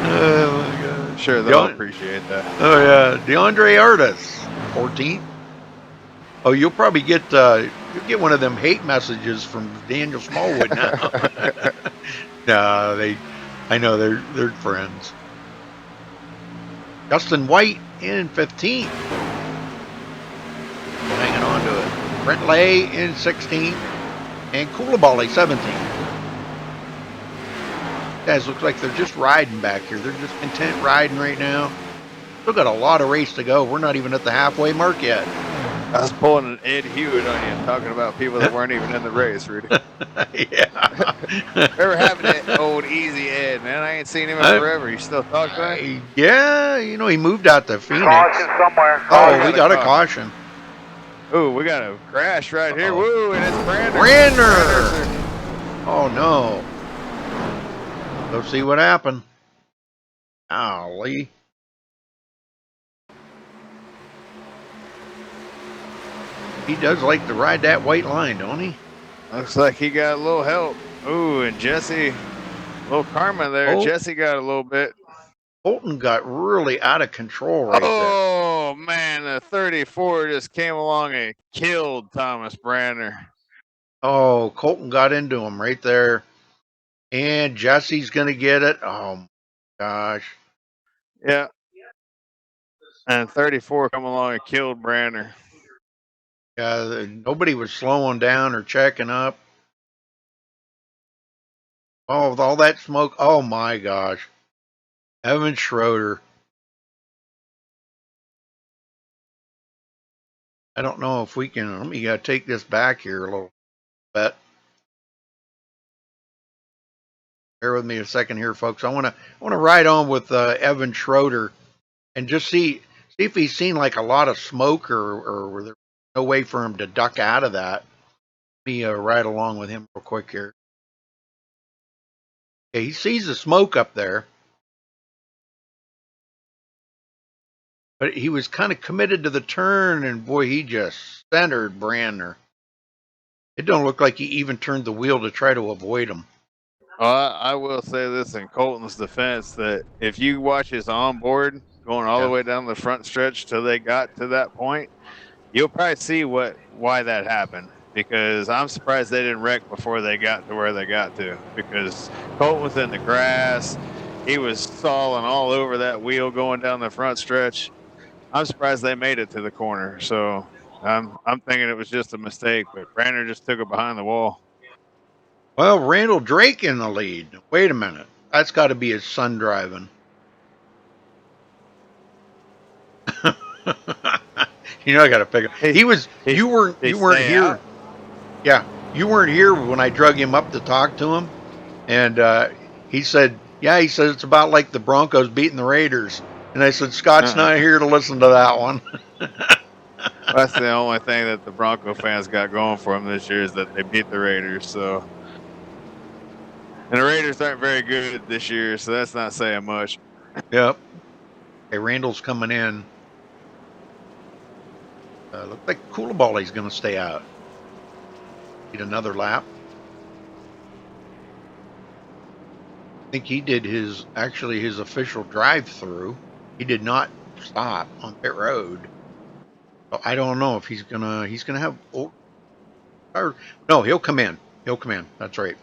Oh my God. Sure, they'll appreciate that. Oh yeah, DeAndre Artis, 14th. Oh, you'll probably get one of them hate messages from Daniel Smallwood now. No, I know they're friends. Justin White in 15th. Hanging on to it. Brent Lay in 16th. And Koulibaly 17th. Guys, looks like they're just riding back here. They're just content riding right now. Still got a lot of race to go. We're not even at the halfway mark yet. I was pulling an Ed Hewitt on you, talking about people that weren't even in the race, Rudy. Yeah. Ever having that old easy Ed, man? I ain't seen him in forever. You still talk to him? Yeah, you know, he moved out to Phoenix. Caution somewhere. Oh, we got a caution. Ooh, we got a crash right here. Woo, and it's Brander. Oh, no. Let's see what happened. Golly. He does like to ride that white line, don't he? Looks like he got a little help. Ooh, and Jesse, little karma there. Oh. Jesse got a little bit. Colton got really out of control right there. Oh, man, the 34 just came along and killed Thomas Brander. Oh, Colton got into him right there. And Jesse's going to get it. Oh, my gosh. Yeah. And 34 come along and killed Brander. Yeah, nobody was slowing down or checking up. Oh, with all that smoke. Oh, my gosh. Evan Schroeder. I don't know if we can. Let me take this back here a little bit. Bear with me a second here, folks. I want to ride on with Evan Schroeder and just see if he's seen like a lot of smoke or there's no way for him to duck out of that. Let me ride along with him real quick here. Okay, he sees the smoke up there, but he was kind of committed to the turn, and boy, he just centered Brandner. It don't look like he even turned the wheel to try to avoid him. I will say this in Colton's defense, that if you watch his onboard going all the way down the front stretch till they got to that point, you'll probably see why that happened. Because I'm surprised they didn't wreck before they got to where they got to. Because Colton was in the grass, he was stalling all over that wheel going down the front stretch. I'm surprised they made it to the corner. So I'm thinking it was just a mistake, but Brander just took it behind the wall. Well, Randall Drake in the lead. Wait a minute. That's got to be his son driving. You know, I got to pick him. You weren't here. Out. Yeah, you weren't here when I drug him up to talk to him, and he said, "Yeah," he said, "it's about like the Broncos beating the Raiders." And I said, "Scott's not here to listen to that one." That's the only thing that the Bronco fans got going for them this year is that they beat the Raiders. So, and the Raiders aren't very good this year, so that's not saying much. Yep. Okay, Randall's coming in. Looks like Coulibaly's going to stay out. Need another lap. I think he did his official drive-through. He did not stop on pit road. So I don't know if he's gonna have. No, he'll come in. He'll come in. That's right.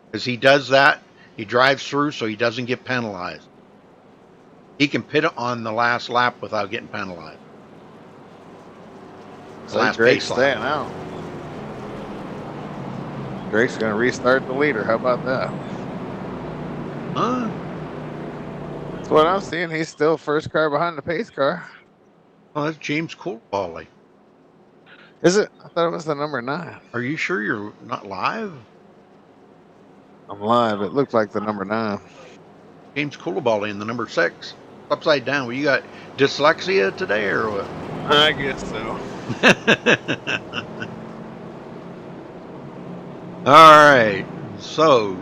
Because he does that. He drives through, so he doesn't get penalized. He can pit on the last lap without getting penalized. So Drake's staying out. Drake's going to restart the leader. How about that? Huh? That's what I'm seeing. He's still first car behind the pace car. Oh, that's James Coulibaly. Is it? I thought it was the number 9. Are you sure you're not live? I'm live. It looked like the number 9. James Coulibaly in the number 6. Upside down. Well, you got dyslexia today or what? I guess so. All right. So,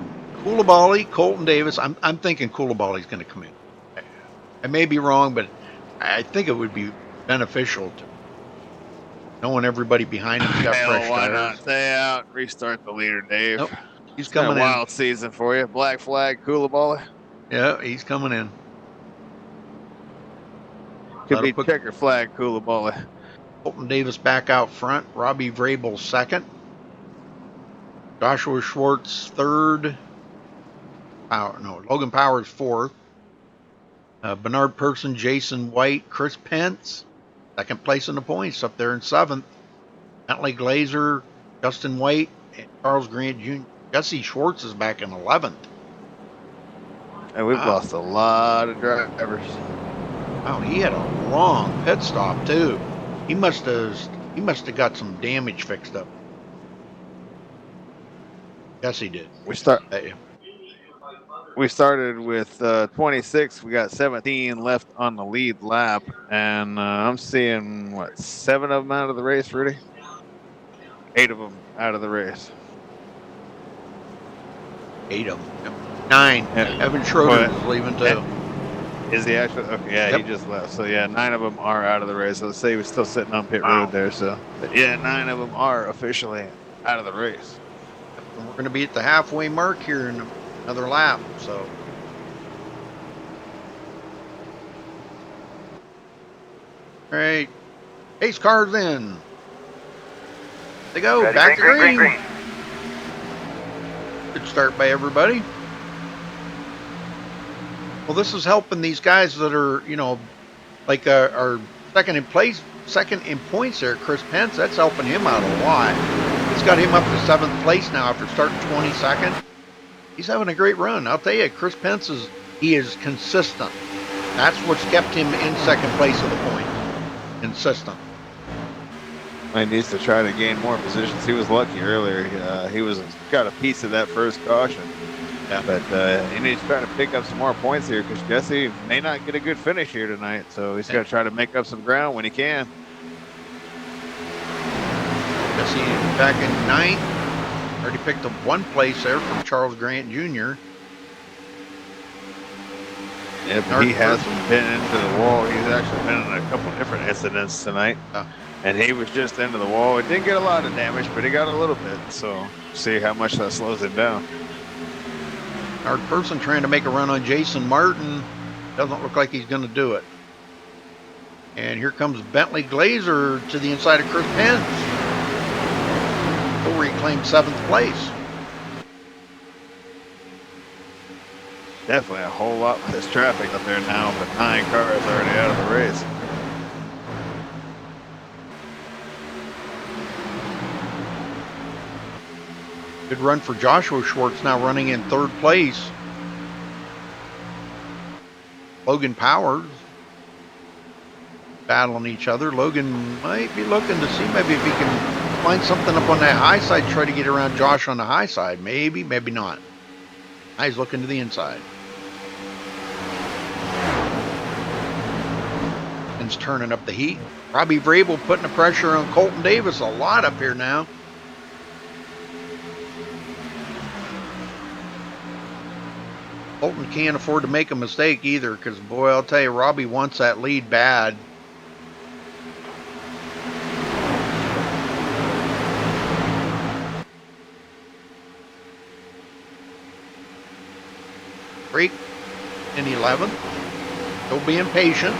Coulibaly, Colton Davis. I'm thinking Coulibaly's going to come in. I may be wrong, but I think it would be beneficial to knowing everybody behind him's got fresh why tires. not stay out, restart the leader, Dave? Nope. He's coming in. Wild season for you. Black flag, Coulibaly. Yeah, he's coming in. Could be checker flag, Coulibaly. Colton Davis back out front. Robbie Vrabel second. Joshua Schwartz third. Logan Powers fourth. Bernard Person, Jason White, Chris Pence, second place in the points up there in 7th. Bentley Glazer, Justin White, and Charles Grant Jr. Jesse Schwartz is back in 11th. And we've lost a lot of drivers. Wow, he had a long pit stop too. He must have got some damage fixed up. Yes, he did. We started with 26. We got 17 left on the lead lap, and I'm seeing 7 of them out of the race, Rudy. 8 of them out of the race. 8 of them. 9. Yeah. Evan Schroeder is leaving too. Is he actually? Okay, yeah, yep. He just left. So yeah, 9 of them are out of the race. So let's say he was still sitting on pit road there. So but yeah, 9 of them are officially out of the race. And we're going to be at the halfway mark here in another lap. So All right. Pace cars in. They go. Ready, Back to green. green. Good start by everybody. Well, this is helping these guys that are, you know, like are second in points there. Chris Pence, that's helping him out a lot. It's got him up to 7th place now after starting 22nd. He's having a great run. I'll tell you, Chris Pence he is consistent. That's what's kept him in 2nd place of the point. Consistent. He needs to try to gain more positions. He was lucky earlier. He got a piece of that first caution. Yeah. But he needs to try to pick up some more points here because Jesse may not get a good finish here tonight. So he's got to try to make up some ground when he can. Jesse back in 9th. Already picked up 1 place there from Charles Grant Jr. Yeah, but he hasn't been into the wall. He's actually been in a couple different incidents tonight. And he was just into the wall. It didn't get a lot of damage, but he got a little bit. So see how much that slows him down. Our person trying to make a run on Jason Martin. Doesn't look like he's going to do it. And here comes Bentley Glazer to the inside of Chris Pence. He'll reclaim 7th place. Definitely a whole lot less traffic up there now, but 9 cars already out of the race. Good run for Joshua Schwartz, now running in 3rd place. Logan Powers battling each other. Logan might be looking to see maybe if he can find something up on that high side, try to get around Josh on the high side. Maybe, maybe not. Now he's looking to the inside. And turning up the heat. Robbie Vrabel putting the pressure on Colton Davis a lot up here now. Colton can't afford to make a mistake either because, boy, I'll tell you, Robbie wants that lead bad. Freak in 11th. Still being patient.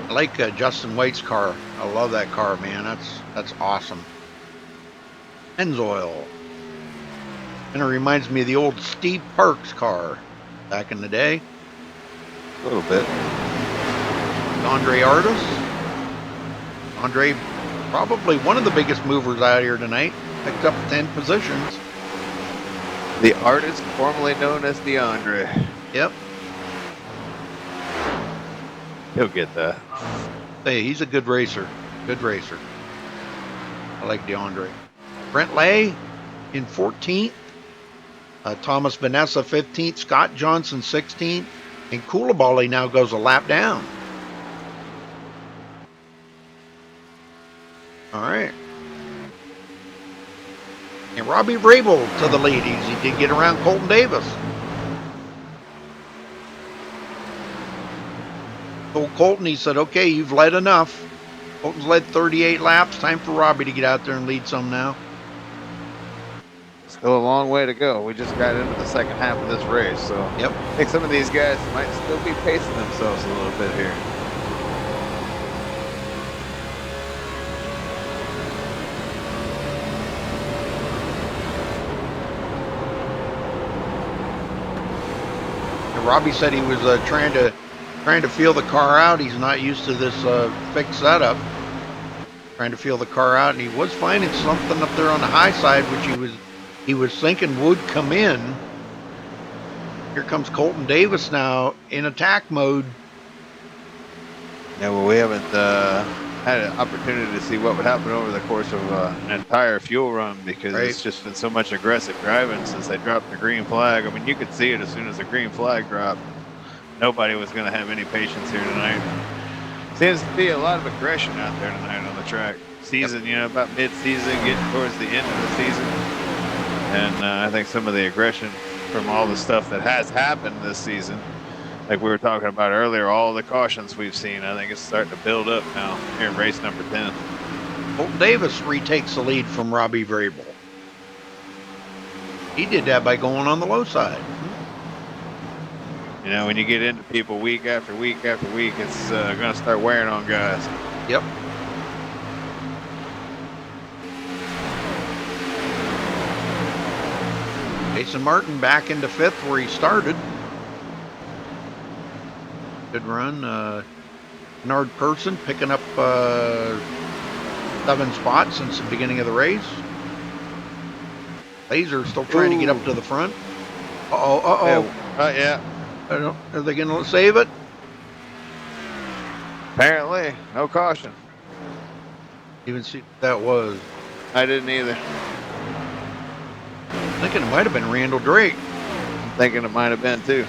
I like Justin White's car. I love that car, man. That's awesome. Pennzoil. And it reminds me of the old Steve Parks car back in the day. A little bit. Andre Artis. Andre, probably one of the biggest movers out here tonight. Picked up 10 positions. The artist formerly known as DeAndre. Yep. He'll get that. Hey, he's a good racer. Good racer. I like DeAndre. Brent Lay in 14th. Thomas Vanessa 15th. Scott Johnson 16th. And Koulibaly now goes a lap down. All right. And Robbie Vrabel to the lead. He did get around Colton Davis. Told Colton, he said, okay, you've led enough. Colton's led 38 laps. Time for Robbie to get out there and lead some now. Still a long way to go. We just got into the second half of this race, so yep. I think some of these guys might still be pacing themselves a little bit here. And Robbie said he was trying to feel the car out. He's not used to this fixed setup. Trying to feel the car out, and he was finding something up there on the high side, which he was thinking would come in. Here comes Colton Davis now in attack mode. Yeah, well, we haven't had an opportunity to see what would happen over the course of an entire fuel run because it's just been so much aggressive driving since they dropped the green flag. I mean, you could see it as soon as the green flag dropped. Nobody was going to have any patience here tonight. Seems to be a lot of aggression out there tonight on the track. Season, you know, about mid-season, getting towards the end of the season. And I think some of the aggression from all the stuff that has happened this season, like we were talking about earlier, all the cautions we've seen, I think it's starting to build up now here in race number 10. Colton Davis retakes the lead from Robbie Vrabel. He did that by going on the low side. You know, when you get into people week after week after week, it's going to start wearing on guys. Yep. Jason Martin back into 5th where he started. Good run. Bernard Person picking up 7 spots since the beginning of the race. Laser still trying to get up to the front. Uh-oh. Yeah. Are they going to save it? Apparently. No caution. Even see what that was. I didn't either. I'm thinking it might have been Randall Drake. I'm thinking it might have been too.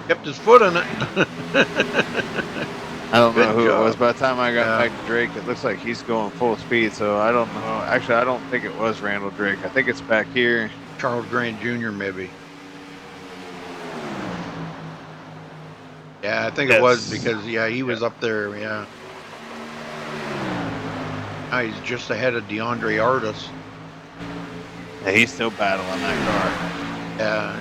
Kept his foot in it. I don't know Good who job. it was. By the time I got back to Drake, it looks like he's going full speed, so I don't know. Actually, I don't think it was Randall Drake. I think it's back here. Charles Grant Jr. maybe. Yeah, I think it was because, he was up there, yeah. Now he's just ahead of DeAndre Artis. Yeah, he's still battling that car. Yeah.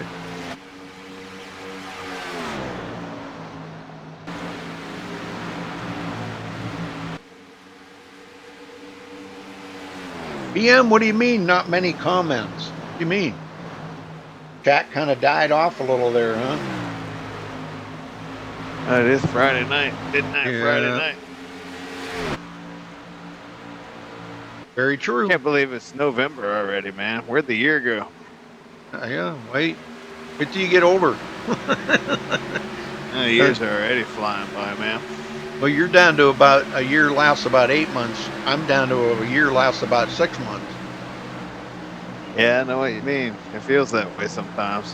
BM, what do you mean not many comments? What do you mean? Chat kind of died off a little there, huh? It is Friday night. Midnight Friday night. Very true. Can't believe it's November already, man. Where'd the year go? Yeah, wait till you get older. The years are already flying by, man. Well, you're down to about a year lasts about 8 months. I'm down to a year lasts about 6 months. Yeah, I know what you mean. It feels that way sometimes.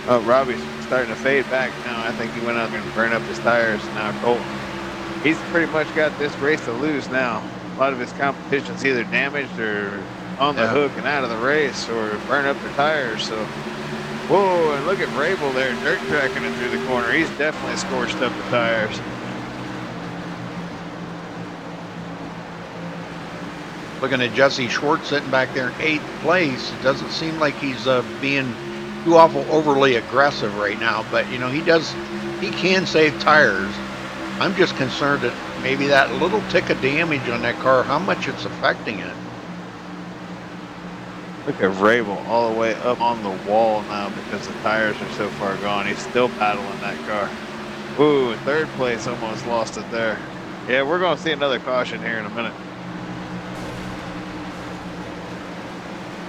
Oh, Robbie's starting to fade back now. I think he went out there and burned up his tires. Now Colton, he's pretty much got this race to lose now. A lot of his competition's either damaged or on the hook and out of the race or burn up their tires. So, whoa, and look at Vrabel there, dirt tracking it through the corner. He's definitely scorched up the tires. Looking at Jesse Schwartz sitting back there in 8th place, it doesn't seem like he's being too awful overly aggressive right now, but you know, he can save tires. I'm just concerned that maybe that little tick of damage on that car, how much it's affecting it. Look at Vrabel all the way up on the wall now because the tires are so far gone. He's still battling that car. Ooh, 3rd place, almost lost it there. Yeah, we're going to see another caution here in a minute.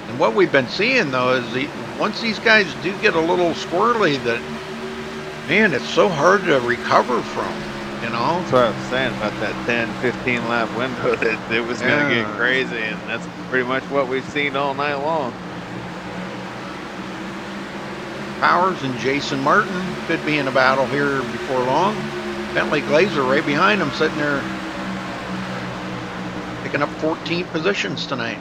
And what we've been seeing though is once these guys do get a little squirrely, that man, it's so hard to recover from, you know. That's what I was saying about that 10-15 lap window, that it was going to get crazy, and that's pretty much what we've seen all night long. Powers and Jason Martin could be in a battle here before long. Bentley Glazer right behind him, sitting there picking up 14 positions tonight.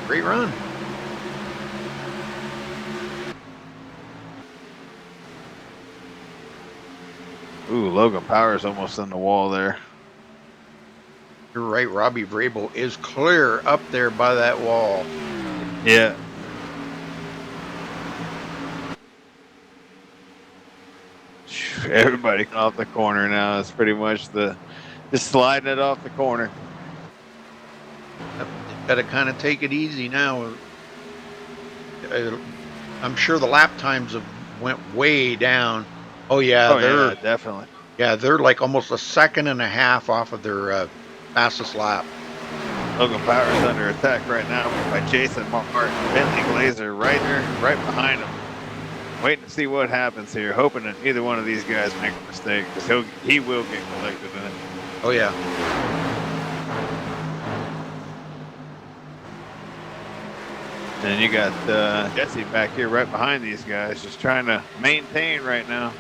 Great run. Ooh, Logan Powers almost on the wall there. You're right, Robbie Vrabel is clear up there by that wall. Yeah. Everybody off the corner now. It's pretty much just sliding it off the corner. Got to kind of take it easy now. I'm sure the lap times have went way down. Oh yeah, yeah, definitely. Yeah, they're like almost a second and a half off of their fastest lap. Logan Powers under attack right now by Jason Martin. Bentley Glazer right there, right behind him. Waiting to see what happens here. Hoping that either one of these guys make a mistake, because he will get collected in it. Oh yeah. And you got Jesse back here right behind these guys, just trying to maintain right now.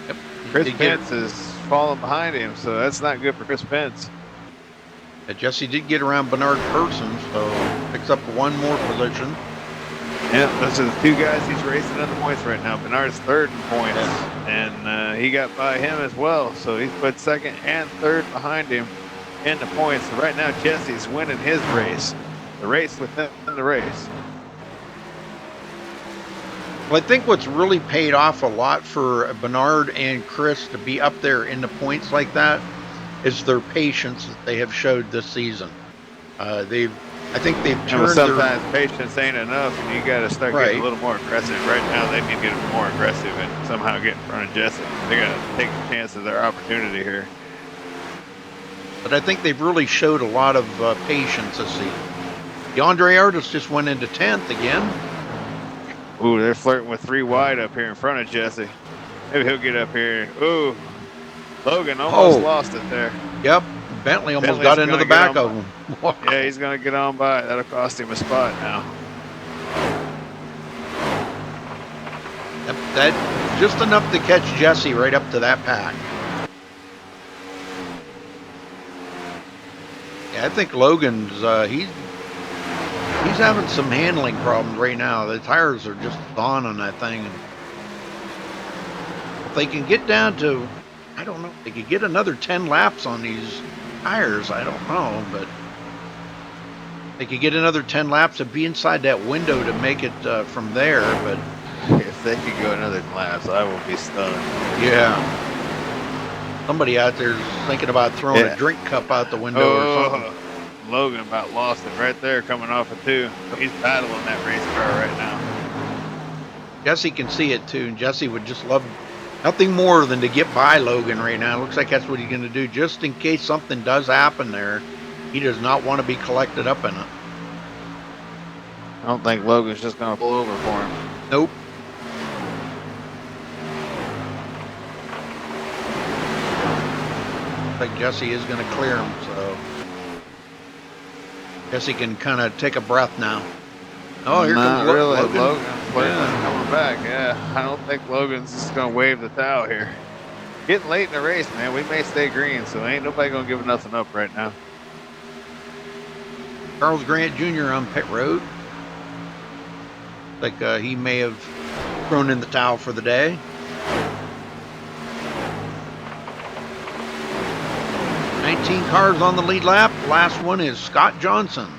Yep. Chris Pence is falling behind him, so that's not good for Chris Pence. Jesse did get around Bernard Person, so picks up one more position. Yeah, those are the two guys he's racing in the points right now. Bernard's third in points, and he got by him as well. So he's put second and third behind him in the points. So right now, Jesse's winning his race, the race within the race. Well, I think what's really paid off a lot for Bernard and Chris to be up there in the points like that is their patience that they have showed this season. I think they've turned sometimes patience ain't enough, and you got to start getting a little more aggressive. Right now, they need to get more aggressive and somehow get in front of Jesse. They got to take a chance of their opportunity here. But I think they've really showed a lot of patience this season. DeAndre Artis just went into 10th again. Ooh, they're flirting with 3 wide up here in front of Jesse. Maybe he'll get up here. Ooh, Logan almost lost it there. Yep, Bentley almost got into the back of him. Wow. Yeah, he's going to get on by. That'll cost him a spot now. Yep, that just enough to catch Jesse right up to that pack. Yeah, I think Logan's he's having some handling problems right now. The tires are just gone on that thing. If they can get down to, I don't know, if they could get another 10 laps on these tires, I don't know, but they could get another 10 laps and be inside that window to make it from there. But if they could go another 10 laps, I will be stunned. Yeah. Somebody out there is thinking about throwing a drink cup out the window or something. Logan about lost it right there coming off of 2. He's battling that race car right now. Jesse can see it too. Jesse would just love nothing more than to get by Logan right now. Looks like that's what he's going to do just in case something does happen there. He does not want to be collected up in it. I don't think Logan's just going to pull over for him. Nope. Looks like Jesse is going to clear him, so Jesse can kind of take a breath now. Oh, here comes Logan. Logan's coming back. Yeah, I don't think Logan's just going to wave the towel here. Getting late in the race, man. We may stay green, so ain't nobody going to give nothing up right now. Charles Grant Jr. on pit road. Like he may have thrown in the towel for the day. $19 cars on the lead lap. Last one is Scott Johnson.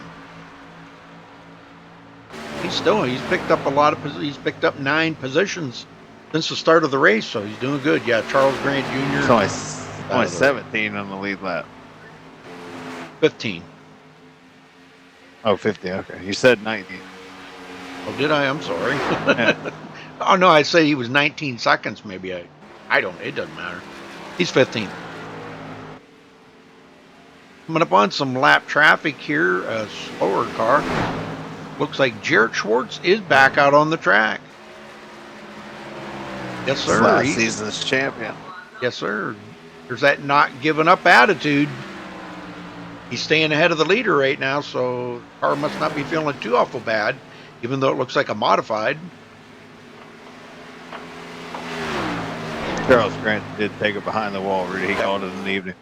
He's picked up a lot of, he's picked up 9 positions since the start of the race, so he's doing good. Yeah, Charles Grant Jr. It's only 17 on the lead lap. 15. Oh, 50, okay. You said 19. Oh, did I? I'm sorry. Oh, no, I say he was 19 seconds, maybe. I don't, it doesn't matter. He's 15. Coming up on some lap traffic here, a slower car. Looks like Jarrett Schwartz is back out on the track. Yes, sir. Last season's champion. Yes, sir. There's that not giving up attitude. He's staying ahead of the leader right now, so the car must not be feeling too awful bad, even though it looks like a modified. Charles Grant did take it behind the wall, really. He called it in the evening.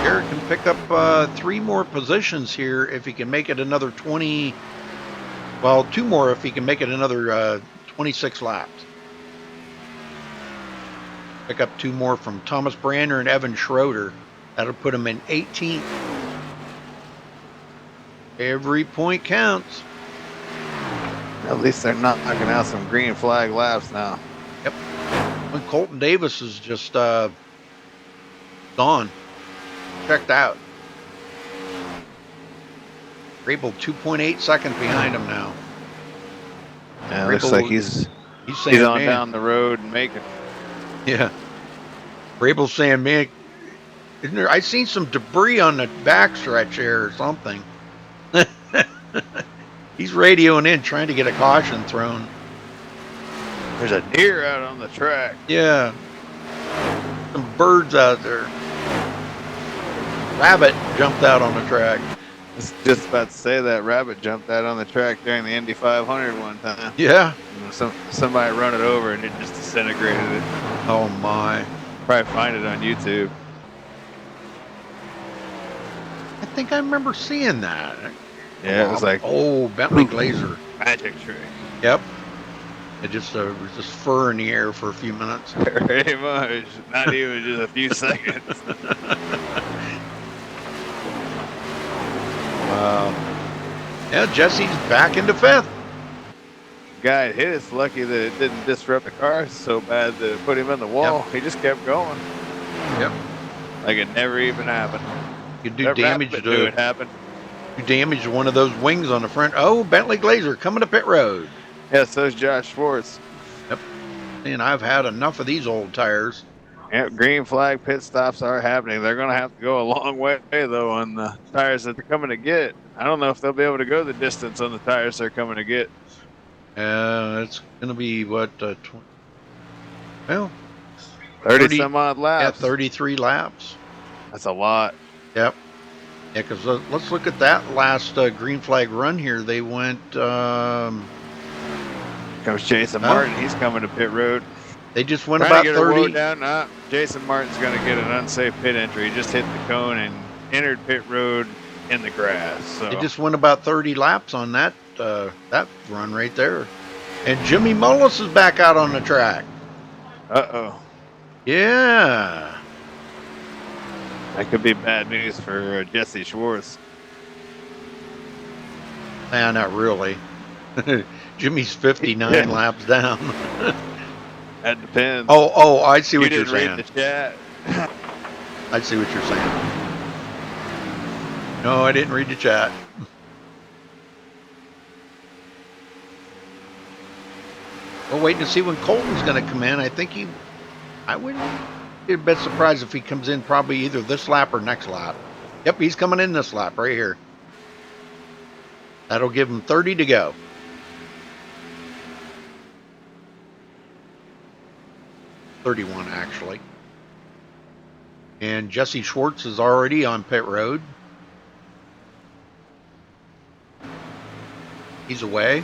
Garrett can pick up 3 more positions here if he can make it another 20. Well, 2 more if he can make it another 26 laps. Pick up 2 more from Thomas Brander and Evan Schroeder. That'll put him in 18th. Every point counts. At least they're not knocking out some green flag laps now. Yep. When Colton Davis is just gone. Checked out. Rabel 2.8 seconds behind him now. Yeah, looks like he's on down the road and making. Yeah. Rabel's saying, man, isn't there? I seen some debris on the backstretch there or something. He's radioing in, trying to get a caution thrown. There's a deer out on the track. Yeah. Some birds out there. Rabbit jumped out on the track. I was just about to say that rabbit jumped out on the track during the Indy 500 one time. Yeah. Somebody run it over and it just disintegrated it. Oh my. Probably find it on YouTube. I think I remember seeing that. Yeah, it was like Bentley Glazer. Magic trick. Yep. It just was just fur in the air for a few minutes. Pretty much. Not even just a few seconds. Yeah, Jesse's back into 5th. Guy hit us. Lucky that it didn't disrupt the car so bad that it put him in the wall. Yep. He just kept going. Yep. Like it never even happened. You do damage to it happen. You damaged one of those wings on the front. Oh, Bentley Glazer coming to pit road. Yeah, so's Josh Schwartz. Yep. And I've had enough of these old tires. Yep, green flag pit stops are happening. They're going to have to go a long way, though, on the tires that they're coming to get. I don't know if they'll be able to go the distance on the tires they're coming to get. It's going to be, what, 20? Well, 30 some odd laps. Yeah, 33 laps. That's a lot. Yep. Yeah, because let's look at that last green flag run here. They went... Comes Jason Martin. He's coming to pit road. They just went about 30. Down. Jason Martin's going to get an unsafe pit entry. He just hit the cone and entered pit road in the grass. So. They just went about 30 laps on that run right there. And Jimmy Mullis is back out on the track. Uh-oh. Yeah. That could be bad news for Jesse Schwartz. Nah, not really. Jimmy's 59 laps down. That depends. Oh, I see what you're saying. Read the chat. I see what you're saying. No, I didn't read the chat. We're waiting to see when Colton's going to come in. I wouldn't be a bit surprised if he comes in probably either this lap or next lap. Yep, he's coming in this lap right here. That'll give him 30 to go. 31 actually. And Jesse Schwartz is already on pit road. He's away.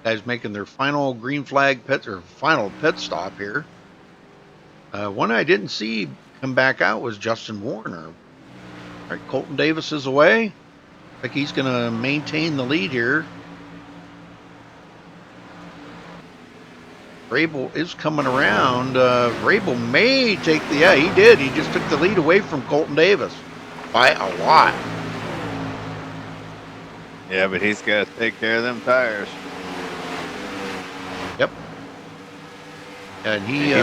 Guys making their final green flag pit or final pit stop here. One I didn't see come back out was Justin Warner. All right, Colton Davis is away. I think he's going to maintain the lead here. Vrabel is coming around. Vrabel may take the... Yeah, he did. He just took the lead away from Colton Davis by a lot. Yeah, but he's got to take care of them tires. Yep. And he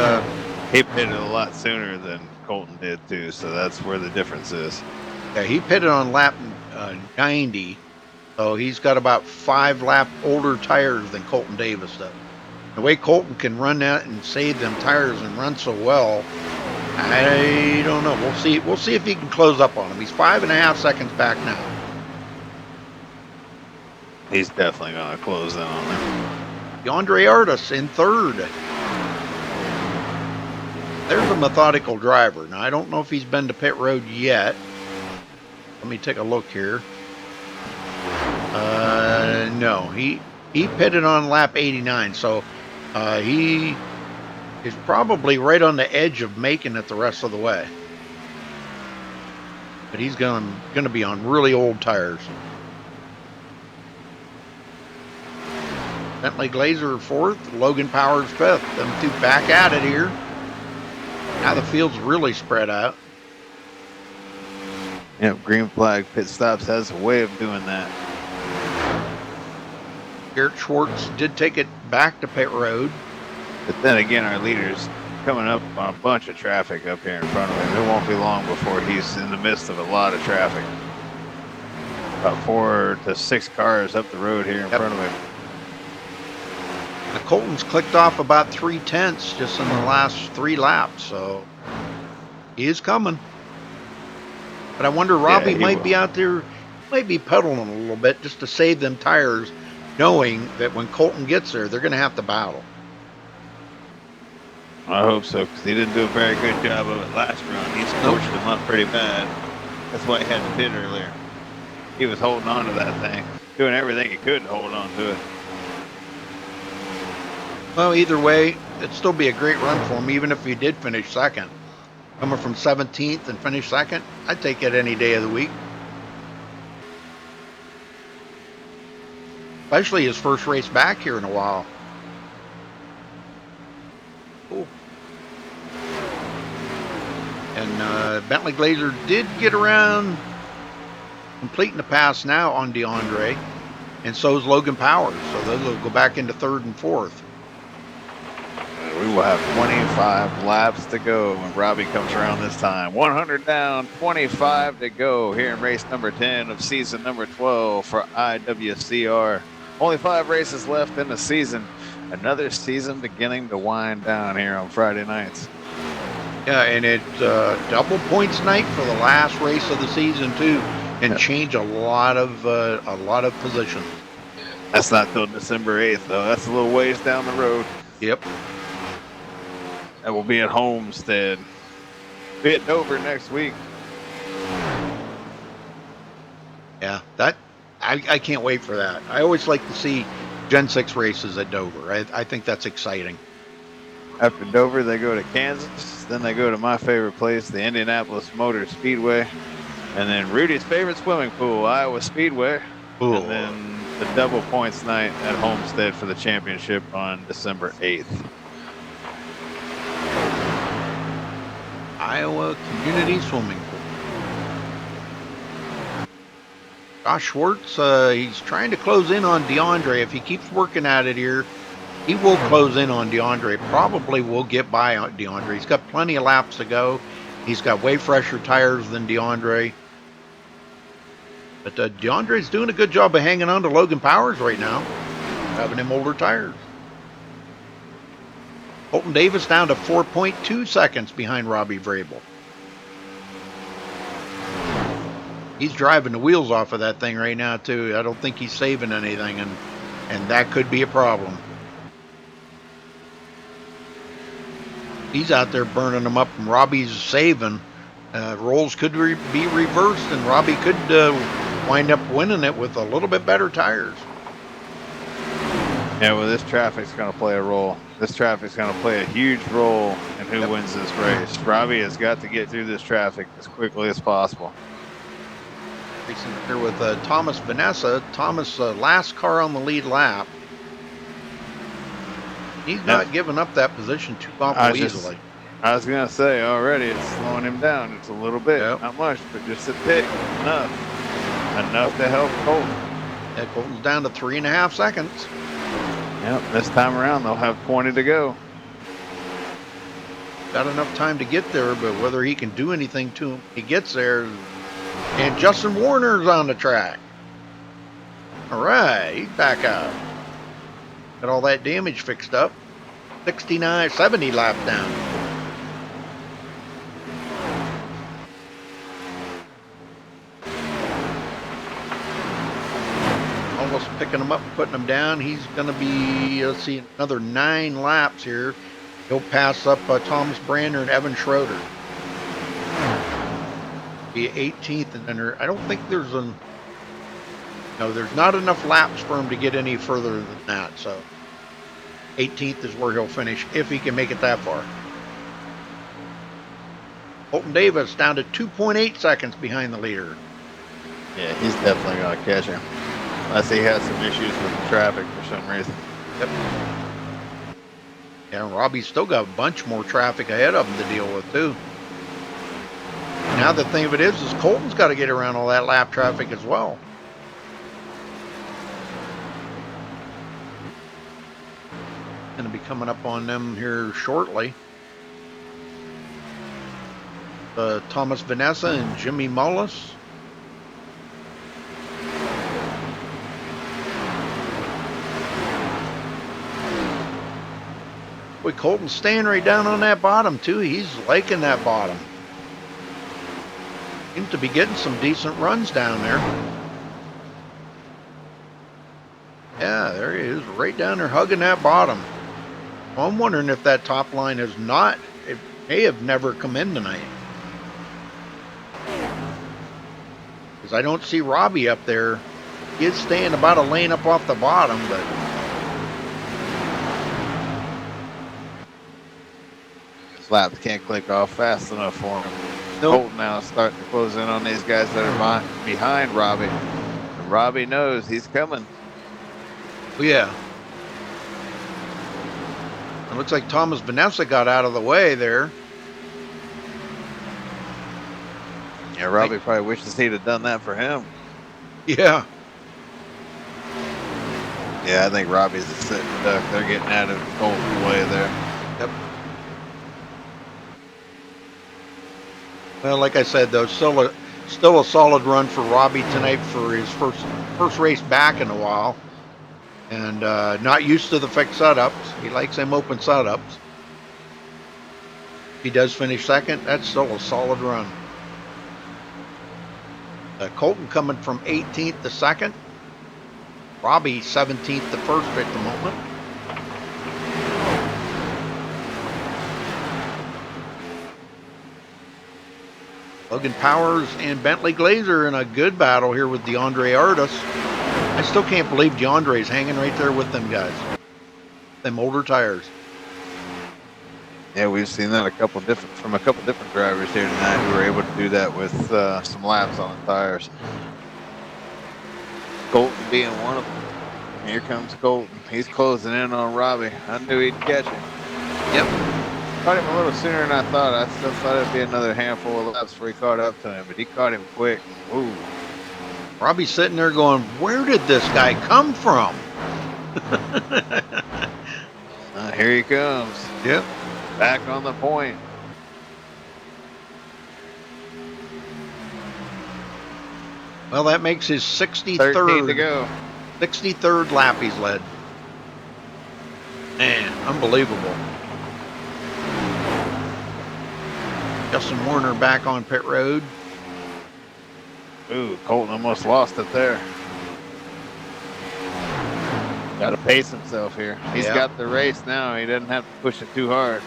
pitted a lot sooner than Colton did, too, so that's where the difference is. Yeah, he pitted on lap 90, so he's got about 5 lap older tires than Colton Davis does. The way Colton can run that and save them tires and run so well, I don't know. We'll see. We'll see if he can close up on him. He's 5.5 seconds back now. He's definitely going to close in on him. DeAndre Artis in 3rd. There's a methodical driver. Now, I don't know if he's been to pit road yet. Let me take a look here. No, he pitted on lap 89, so he is probably right on the edge of making it the rest of the way. But he's going to be on really old tires. Bentley Glazer 4th, Logan Powers 5th. Them two back at it here. Now the field's really spread out. Yep, green flag pit stops has a way of doing that. Garrett Schwartz did take it back to pit road. But then again, our leader's coming up on a bunch of traffic up here in front of him. It won't be long before he's in the midst of a lot of traffic. About 4 to 6 cars up the road here in front of him. The Colton's clicked off about 3/10 just in the last 3 laps, so he is coming. But I wonder, Robbie might be out there, might be pedaling a little bit just to save them tires, knowing that when Colton gets there, they're going to have to battle. I hope so, because he didn't do a very good job of it last run. He scorched him up pretty bad. That's why he had to pit earlier. He was holding on to that thing, doing everything he could to hold on to it. Well, either way, it'd still be a great run for him, even if he did finish second. Coming from 17th and finish second, I'd take it any day of the week. Especially his first race back here in a while. Cool. And Bentley Glazer did get around completing the pass now on DeAndre, and so is Logan Powers. So those will go back into third and fourth. We will have 25 laps to go when Robbie comes around this time. 100 down, 25 to go here in race number 10 of season number 12 for IWCR. Only 5 races left in the season. Another season beginning to wind down here on Friday nights. Yeah, and it's double points night for the last race of the season too, and change a lot of positions. That's not till December 8th though. That's a little ways down the road. Yep. That will be at Homestead. Be at Dover next week. Yeah, that I can't wait for that. I always like to see Gen 6 races at Dover. I think that's exciting. After Dover, they go to Kansas. Then they go to my favorite place, the Indianapolis Motor Speedway. And then Rudy's favorite swimming pool, Iowa Speedway. Ooh. And then the double points night at Homestead for the championship on December 8th. Iowa Community Swimming Pool. Josh Schwartz, he's trying to close in on DeAndre. If he keeps working at it here, he will close in on DeAndre. Probably will get by on DeAndre. He's got plenty of laps to go. He's got way fresher tires than DeAndre. But DeAndre's doing a good job of hanging on to Logan Powers right now, having him older tires. Colton Davis down to 4.2 seconds behind Robbie Vrabel. He's driving the wheels off of that thing right now too. I don't think he's saving anything, and that could be a problem. He's out there burning them up, and Robbie's saving. Roles could be reversed, and Robbie could wind up winning it with a little bit better tires. Yeah, well, this traffic's going to play a role. This traffic's going to play a huge role in who wins this race. Robbie has got to get through this traffic as quickly as possible. Racing here with Thomas Vanessa. Thomas, last car on the lead lap. He's not giving up that position too awfully easily. I was going to say, already it's slowing him down. It's a little bit, not much, but just a tick. Enough to help Colton. Yeah, Colton's down to 3.5 seconds. Yep, this time around they'll have 20 to go. Got enough time to get there, but whether he can do anything to him, he gets there. And Justin Warner's on the track. All right, he's back out. Got all that damage fixed up. 70 laps down. Almost picking him up and putting him down. He's going to be, let's see, another 9 laps here. He'll pass up Thomas Brander and Evan Schroeder. Be 18th, and then I don't think there's there's not enough laps for him to get any further than that. So 18th is where he'll finish if he can make it that far. Colton Davis down to 2.8 seconds behind the leader. Yeah, he's definitely going to catch him. Unless he has some issues with the traffic for some reason. Yep. Yeah, and Robbie's still got a bunch more traffic ahead of him to deal with too. Now the thing of it is Colton's got to get around all that lap traffic as well. Going to be coming up on them here shortly. Thomas Vanessa and Jimmy Mullis. Boy, Colton's staying right down on that bottom too. He's liking that bottom. Seems to be getting some decent runs down there. Yeah, there he is, right down there hugging that bottom. Well, I'm wondering if that top line is not, it may have never come in tonight. Because I don't see Robbie up there. He is staying about a lane up off the bottom, but laps can't click off fast enough for him. Nope. Colton now starting to close in on these guys that are behind Robbie. And Robbie knows he's coming. Oh, yeah. It looks like Thomas Vanessa got out of the way there. Yeah, Robbie probably wishes he'd have done that for him. Yeah. Yeah, I think Robbie's a sitting duck. They're getting out of Colton's way there. Yep. Well, like I said, though, still a solid run for Robbie tonight for his first race back in a while, and not used to the fixed setups. He likes them open setups. If he does finish second, that's still a solid run. Colton coming from 18th to second. Robbie 17th to first at the moment. Logan Powers and Bentley Glazer in a good battle here with DeAndre Artis. I still can't believe DeAndre's hanging right there with them guys. Them older tires. Yeah, we've seen that from a couple different drivers here tonight who were able to do that with some laps on the tires. Colton being one of them. Here comes Colton. He's closing in on Robbie. I knew he'd catch him. Yep. Caught him a little sooner than I thought. I still thought it'd be another handful of laps before he caught up to him, but he caught him quick. Ooh. Robbie's sitting there going, where did this guy come from? Here he comes. Yep. Back on the point. Well, that makes his 63rd 13 to go. 63rd lap he's led. Man, unbelievable. Justin Warner back on pit road. Ooh, Colton almost lost it there. Got to pace himself here. He's got the race now. He doesn't have to push it too hard.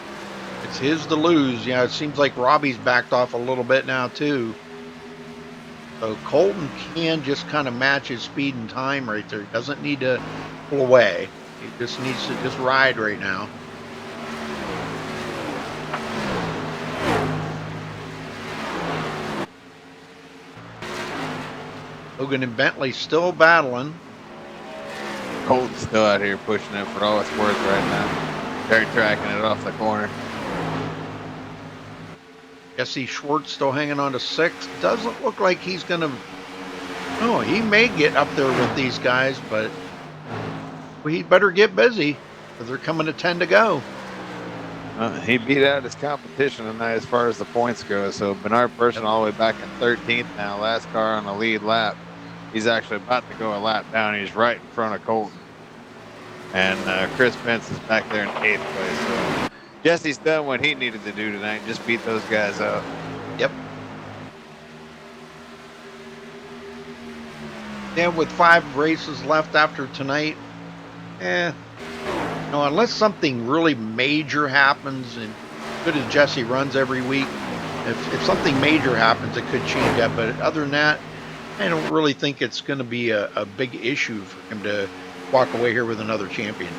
It's his to lose. Yeah, it seems like Robbie's backed off a little bit now, too. So Colton can just kind of match his speed and time right there. He doesn't need to pull away. He just needs to just ride right now. Logan and Bentley still battling. Colton's still out here pushing it for all it's worth right now. They're tracking it off the corner. Jesse Schwartz still hanging on to 6th. Doesn't look like he's going to... Oh, he may get up there with these guys, but he better get busy because they're coming to 10 to go. He beat out his competition tonight as far as the points go. So Bernard Person all the way back in 13th now. Last car on the lead lap. He's actually about to go a lap down. He's right in front of Colton. And Chris Pence is back there in 8th place. So Jesse's done what he needed to do tonight. Just beat those guys up. Yep. Yeah, with 5 races left after tonight, no, unless something really major happens, and good as Jesse runs every week, if something major happens, it could change that. But other than that, I don't really think it's going to be a big issue for him to walk away here with another champion.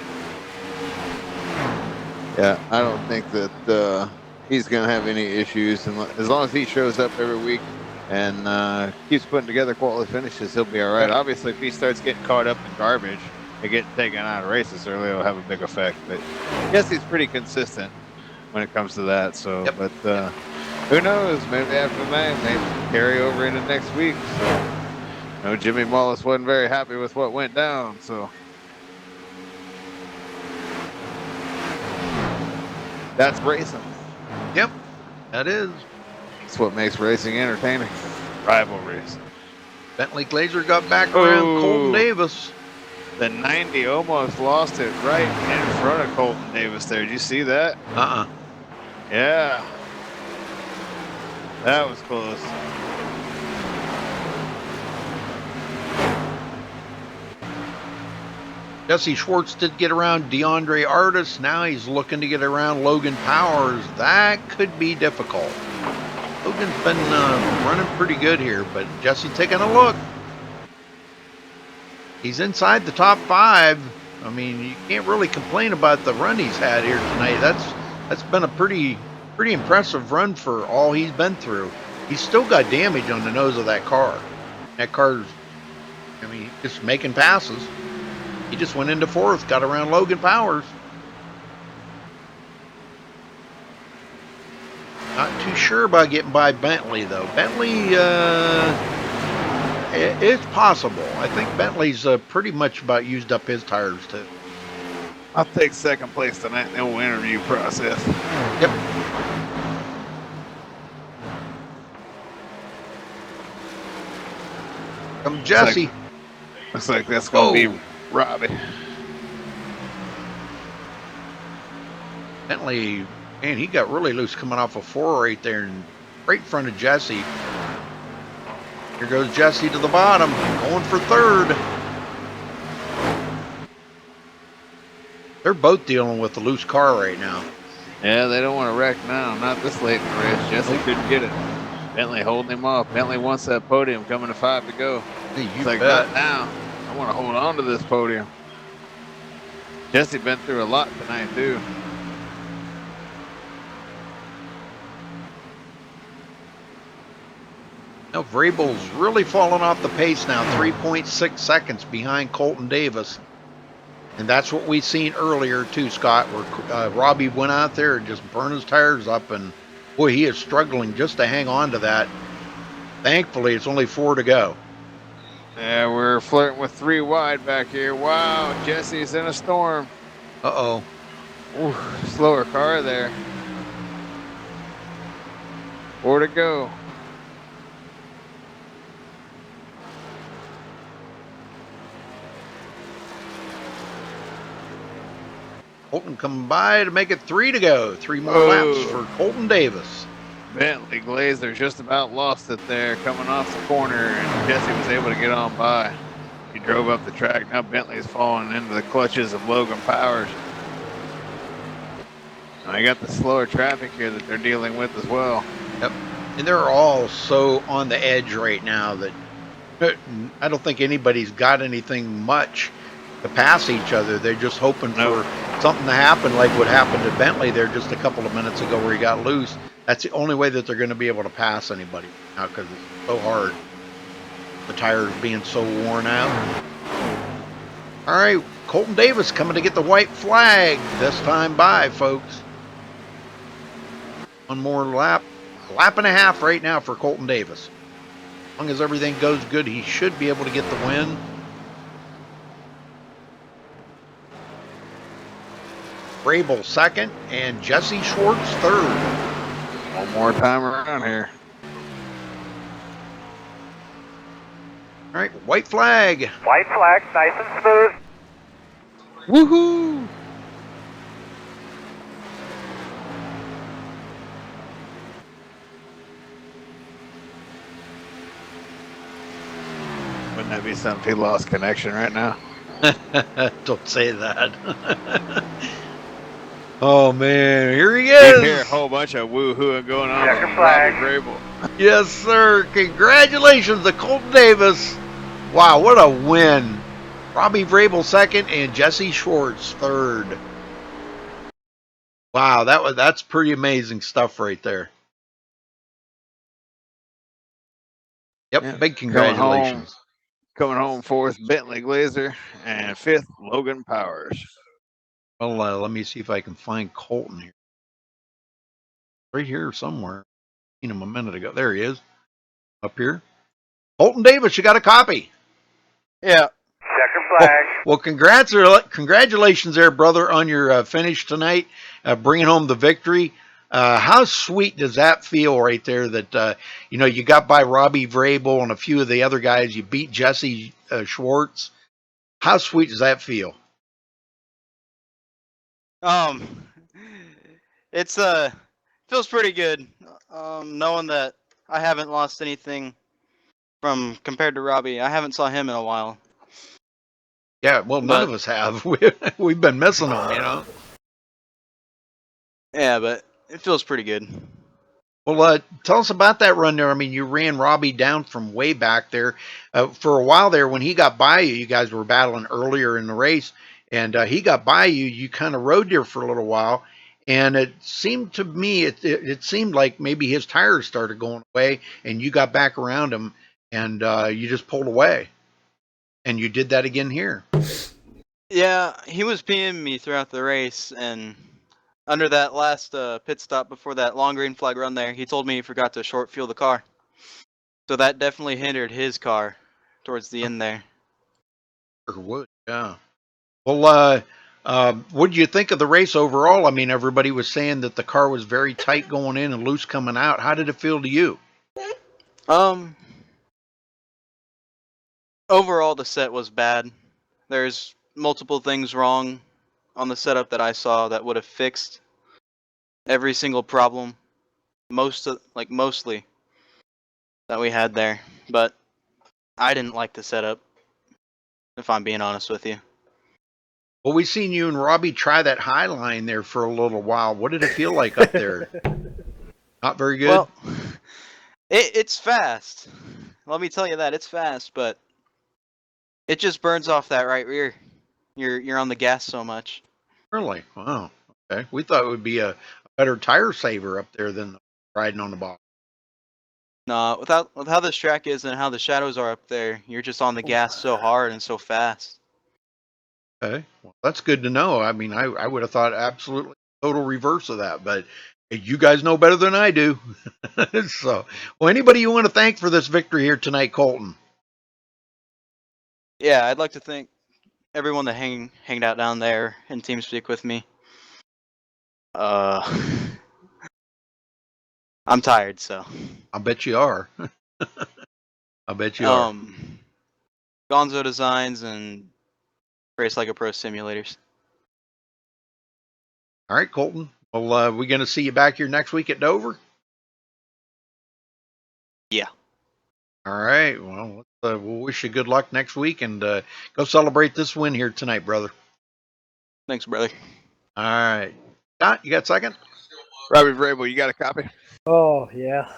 Yeah, I don't think that he's going to have any issues. And as long as he shows up every week and keeps putting together quality finishes, he'll be all right. Obviously, if he starts getting caught up in garbage and getting taken out of races early, it'll have a big effect. But yes, he's pretty consistent when it comes to that. So, but who knows? Maybe after tonight, maybe carry over into next week. So, Jimmy Mullis wasn't very happy with what went down. So, that's racing. Yep, that is. That's what makes racing entertaining. Rivalries. Bentley Glazer got back around Colton Davis. The 90 almost lost it right in front of Colton Davis there. Did you see that? Yeah. That was close. Jesse Schwartz did get around DeAndre Artis. Now he's looking to get around Logan Powers. That could be difficult. Logan's been running pretty good here, but Jesse taking a look. He's inside the top 5. I mean, you can't really complain about the run he's had here tonight. That's been a pretty Pretty impressive run for all he's been through. He's still got damage on the nose of that car. That car's, I mean, just making passes. He just went into fourth, got around Logan Powers. Not too sure about getting by Bentley, though. Bentley, it's possible. I think Bentley's pretty much about used up his tires, too. I'll take second place tonight in the whole interview process. Yep. Come Jesse. Looks like that's going to be Robbie. Bentley, man, he got really loose coming off a 4 right there and right in front of Jesse. Here goes Jesse to the bottom, going for third. They're both dealing with the loose car right now. Yeah, they don't want to wreck now. Not this late in the race. Jesse couldn't get it. Bentley holding him off. Bentley wants that podium, coming to 5 to go. He's like, not now. I want to hold on to this podium. Jesse been through a lot tonight, too. Now, Vrabel's really fallen off the pace now, 3.6 seconds behind Colton Davis. And that's what we seen earlier, too, Scott, where Robbie went out there and just burned his tires up. And, boy, he is struggling just to hang on to that. Thankfully, it's only 4 to go. Yeah, we're flirting with 3 wide back here. Wow, Jesse's in a storm. Uh-oh. Ooh, slower car there. 4 to go. Colton coming by to make it 3 to go. 3 more laps for Colton Davis. Bentley Glazer just about lost it there coming off the corner, and Jesse was able to get on by. He drove up the track. Now Bentley's falling into the clutches of Logan Powers. I got the slower traffic here that they're dealing with as well. Yep. And they're all so on the edge right now that I don't think anybody's got anything much to pass each other. They're just hoping for something to happen like what happened to Bentley there just a couple of minutes ago where he got loose. That's the only way that they're going to be able to pass anybody now because it's so hard. The tires being so worn out. All right, Colton Davis coming to get the white flag this time by, folks. One more lap. Lap and a half right now for Colton Davis. As long as everything goes good, he should be able to get the win. Vrabel second and Jesse Schwartz third. One more time around here. All right, white flag. White flag, nice and smooth. Woohoo! Wouldn't that be something if he lost connection right now? Don't say that. Oh man, here he is. You hear a whole bunch of woohooing going on with Robbie Vrabel. Yes, sir. Congratulations to Colton Davis. Wow, what a win. Robbie Vrabel second and Jesse Schwartz third. Wow, that's pretty amazing stuff right there. Yep, yeah. Big congratulations. Coming home fourth, Bentley Glazer, and fifth, Logan Powers. Well, let me see if I can find Colton here. Right here somewhere. Seen him a minute ago. There he is. Up here. Colton Davis, you got a copy. Yeah. Checker flag. Well, congratulations there, brother, on your finish tonight, bringing home the victory. How sweet does that feel right there that, you got by Robbie Vrabel and a few of the other guys. You beat Jesse Schwartz. How sweet does that feel? It's feels pretty good, knowing that I haven't lost anything from compared to Robbie. I haven't saw him in a while. Yeah, well, none of us have. We've been missing him, Yeah, but it feels pretty good. Well, tell us about that run there. I mean, you ran Robbie down from way back there. For a while there, when he got by you, you guys were battling earlier in the race, and he got by you. You kind of rode there for a little while, and it seemed to me it seemed like maybe his tires started going away, and you got back around him, and you just pulled away, and you did that again here. Yeah, he was PMing me throughout the race, and under that last pit stop before that long green flag run there, he told me he forgot to short fuel the car. So that definitely hindered his car towards the end there. Or would, yeah. Well, what did you think of the race overall? I mean, everybody was saying that the car was very tight going in and loose coming out. How did it feel to you? Overall, the set was bad. There's multiple things wrong on the setup that I saw that would have fixed every single problem, mostly that we had there. But I didn't like the setup, if I'm being honest with you. Well, we seen you and Robbie try that high line there for a little while. What did it feel like up there? Not very good. Well, it's fast. Let me tell you that it's fast, but it just burns off that right rear. You're on the gas so much. Really? Wow. Okay. We thought it would be a better tire saver up there than riding on the bottom. No, with how this track is and how the shadows are up there, you're just on the gas so hard and so fast. Okay. Well, that's good to know. I mean, I would have thought absolutely total reverse of that, but you guys know better than I do. So, well, anybody you want to thank for this victory here tonight, Colton? Yeah, I'd like to thank everyone that hanged out down there in TeamSpeak with me. I'm tired, so. I bet you are. I bet you are. Gonzo Designs and Race Like a Pro Simulators. All right, Colton. Well, we going to see you back here next week at Dover? Yeah. All right. Well, we'll wish you good luck next week and go celebrate this win here tonight, brother. Thanks, brother. All right. Scott, you got a second? Robbie Vrabel, you got a copy? Oh, yeah.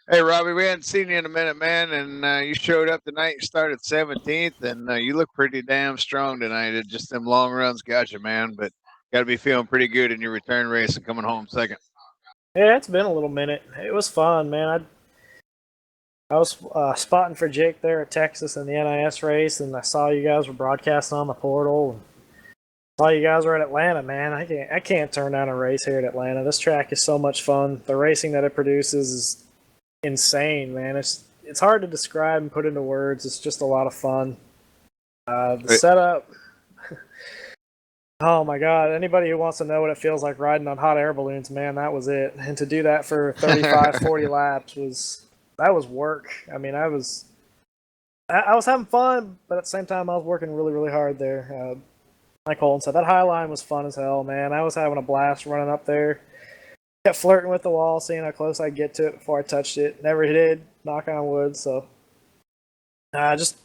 Hey, Robbie, we hadn't seen you in a minute, man, and you showed up tonight. You started 17th, and you look pretty damn strong tonight. It just them long runs got you, man, but got to be feeling pretty good in your return race and coming home second. Yeah, it's been a little minute. It was fun, man. I was spotting for Jake there at Texas in the NIS race, and I saw you guys were broadcasting on the portal. And saw you guys were at Atlanta, man. I can't turn down a race here at Atlanta. This track is so much fun. The racing that it produces is insane, man. It's hard to describe and put into words. It's just a lot of fun. The setup. Oh my God! Anybody who wants to know what it feels like riding on hot air balloons, man, that was it. And to do that for 35, 40 laps was work. I mean, I was having fun, but at the same time, I was working really, really hard there. Like Colton said, that high line was fun as hell, man. I was having a blast running up there. Kept flirting with the wall, seeing how close I'd get to it before I touched it. Never did, knock on wood. So, just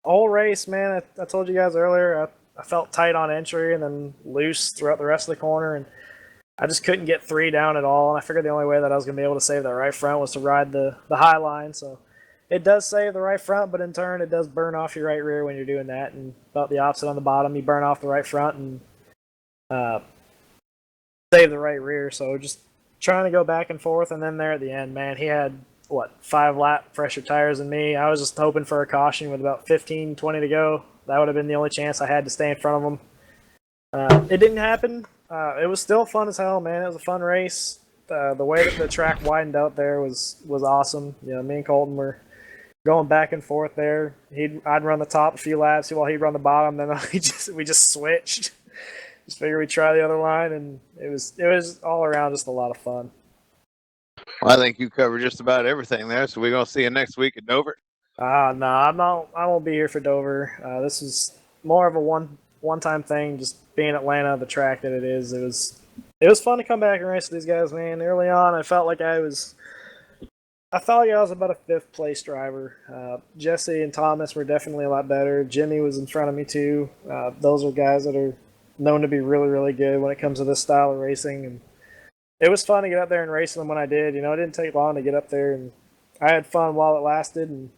whole race, man. I told you guys earlier, I felt tight on entry and then loose throughout the rest of the corner, and I just couldn't get 3 down at all. And I figured the only way that I was going to be able to save that right front was to ride the high line. So it does save the right front, but in turn, it does burn off your right rear when you're doing that. And about the opposite on the bottom, you burn off the right front and save the right rear. So just trying to go back and forth. And then there at the end, man, he had, 5 lap fresher tires than me. I was just hoping for a caution with about 15, 20 to go. That would have been the only chance I had to stay in front of him. It didn't happen. It was still fun as hell, man. It was a fun race. The way that the track widened out there was awesome. You know, me and Colton were going back and forth there. I'd run the top a few laps while he'd run the bottom. Then we just switched. Just figured we'd try the other line, and it was all around just a lot of fun. Well, I think you covered just about everything there, so we're gonna see you next week at Dover. No, I won't be here for Dover. This is more of a one-time thing, just being Atlanta, the track that it is. It was fun to come back and race with these guys, man. Early on, I felt like I was about a 5th place driver. Jesse and Thomas were definitely a lot better. Jimmy was in front of me too. Those are guys that are known to be really, really good when it comes to this style of racing. And it was fun to get up there and race them when I did. You know, it didn't take long to get up there, and I had fun while it lasted. And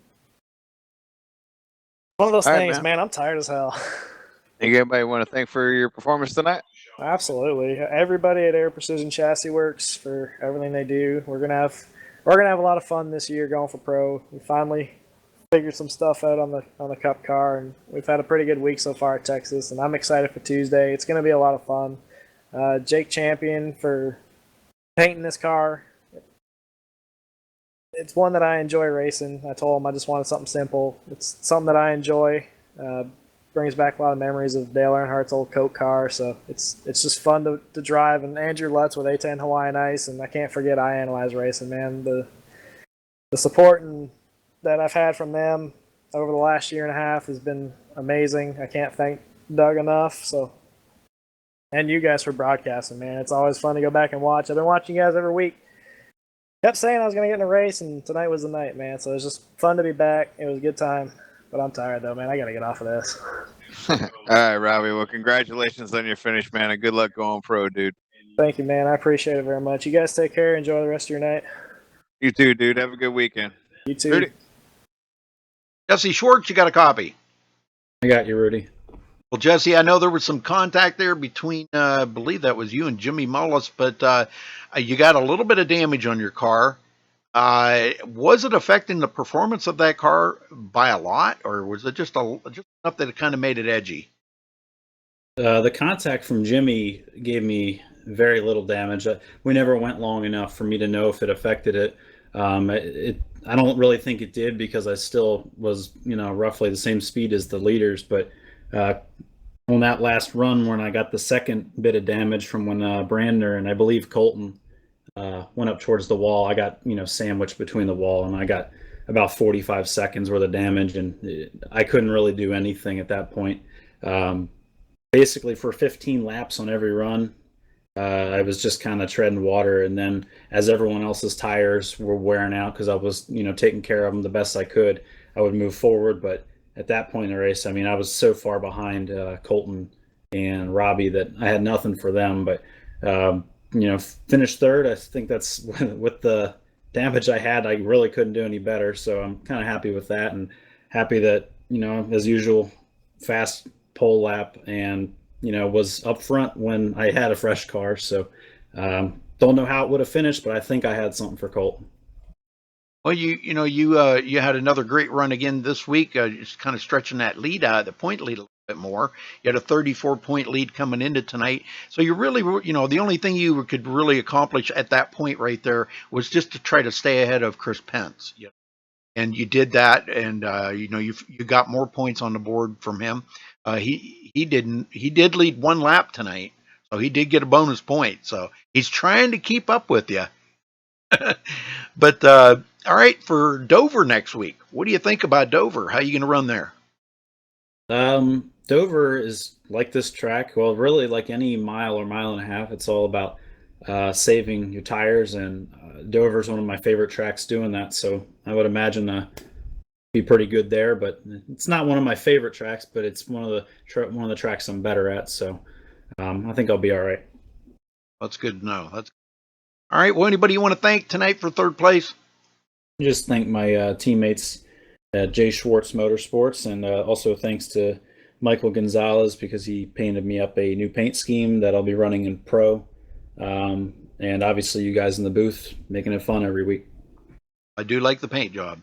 one of those things, man, I'm tired as hell. Anybody want to thank for your performance tonight? Absolutely. Everybody at Air Precision Chassis Works for everything they do. We're gonna have a lot of fun this year going for pro. We finally figured some stuff out on the Cup car, and we've had a pretty good week so far at Texas. And I'm excited for Tuesday. It's gonna be a lot of fun. Jake Champion for painting this car. It's one that I enjoy racing. I told him I just wanted something simple. It's something that I enjoy. Brings back a lot of memories of Dale Earnhardt's old Coke car, so it's just fun to drive. And Andrew Lutz with A10 Hawaiian Ice, and I can't forget iAnalyze Racing, man. The support that I've had from them over the last year and a half has been amazing. I can't thank Doug enough. So, and you guys for broadcasting, man. It's always fun to go back and watch. I've been watching you guys every week. Kept saying I was going to get in a race, and tonight was the night, man. So it was just fun to be back. It was a good time. But I'm tired, though, man. I got to get off of this. All right, Robbie. Well, congratulations on your finish, man, and good luck going pro, dude. Thank you, man. I appreciate it very much. You guys take care. Enjoy the rest of your night. You too, dude. Have a good weekend. You too. Rudy. Jesse Schwartz, you got a copy? I got you, Rudy. Well, Jesse, I know there was some contact there between, I believe that was you and Jimmy Mullis, but you got a little bit of damage on your car. Was it affecting the performance of that car by a lot, or was it just enough that it kind of made it edgy? The contact from Jimmy gave me very little damage. We never went long enough for me to know if it affected it. I don't really think it did because I still was, roughly the same speed as the leaders. But on that last run, when I got the second bit of damage from when Brandner and I believe Colton went up towards the wall, I got sandwiched between the wall, and I got about 45 seconds worth of damage, and I couldn't really do anything at that point. Basically, for 15 laps on every run, I was just kind of treading water, and then as everyone else's tires were wearing out because I was taking care of them the best I could, I would move forward. But at that point in the race, I was so far behind Colton and Robbie that I had nothing for them. But finished third. I think that's with the damage I had, I really couldn't do any better. So I'm kind of happy with that, and happy that, as usual, fast pole lap, and, was up front when I had a fresh car. So don't know how it would have finished, but I think I had something for Colton. Well, you had another great run again this week, just kind of stretching that lead out, the point lead a little bit more. You had a 34-point lead coming into tonight. So you really, the only thing you could really accomplish at that point right there was just to try to stay ahead of Chris Pence. And you did that, and you got more points on the board from him. He did lead one lap tonight, so he did get a bonus point. So he's trying to keep up with you. But all right, for Dover next week, what do you think about Dover? How are you going to run there? Dover is like this track. Well, really like any mile or mile and a half. It's all about saving your tires, and Dover is one of my favorite tracks doing that. So I would imagine be pretty good there. But it's not one of my favorite tracks, but it's one of the tracks I'm better at. So I think I'll be all right. That's good to know. All right. Well, anybody you want to thank tonight for third place? Just thank my teammates at J. Schwartz Motorsports, and also thanks to Michael Gonzalez because he painted me up a new paint scheme that I'll be running in pro. And obviously you guys in the booth making it fun every week. I do like the paint job.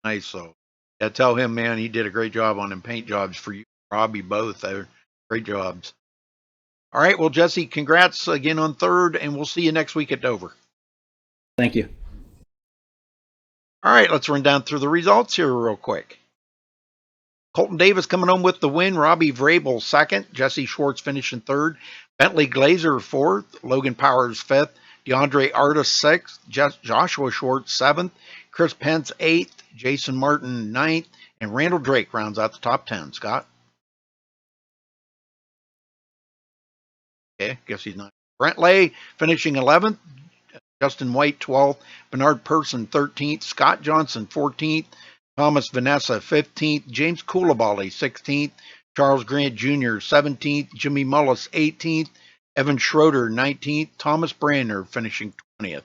Nice. So tell him, man, he did a great job on them paint jobs for you, Robbie, both. They're great jobs. All right. Well, Jesse, congrats again on third, and we'll see you next week at Dover. Thank you. All right. Let's run down through the results here real quick. Colton Davis coming home with the win. Robbie Vrabel second. Jesse Schwartz finishing third. Bentley Glazer fourth. Logan Powers fifth. DeAndre Artis sixth. Joshua Schwartz seventh. Chris Pence eighth. Jason Martin ninth. And Randall Drake rounds out the top 10. Scott? Okay, guess he's not. Brent Lay finishing 11th. Justin White 12th. Bernard Person 13th. Scott Johnson 14th. Thomas Vanessa 15th. James Coulibaly 16th. Charles Grant Jr. 17th. Jimmy Mullis 18th. Evan Schroeder 19th. Thomas Brandner finishing 20th.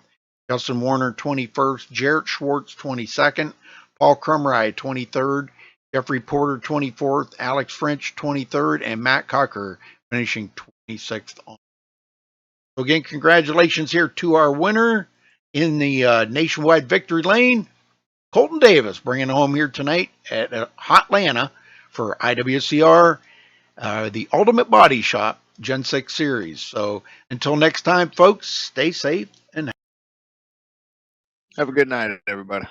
Justin Warner 21st. Jarrett Schwartz 22nd. Paul Crumrye 23rd. Jeffrey Porter 24th, Alex French 23rd, and Matt Cocker finishing 26th. So again, congratulations here to our winner in the Nationwide Victory Lane, Colton Davis, bringing home here tonight at Hotlanta for IWCR, the Ultimate Body Shop Gen 6 Series. So until next time, folks, stay safe and have a good night, everybody.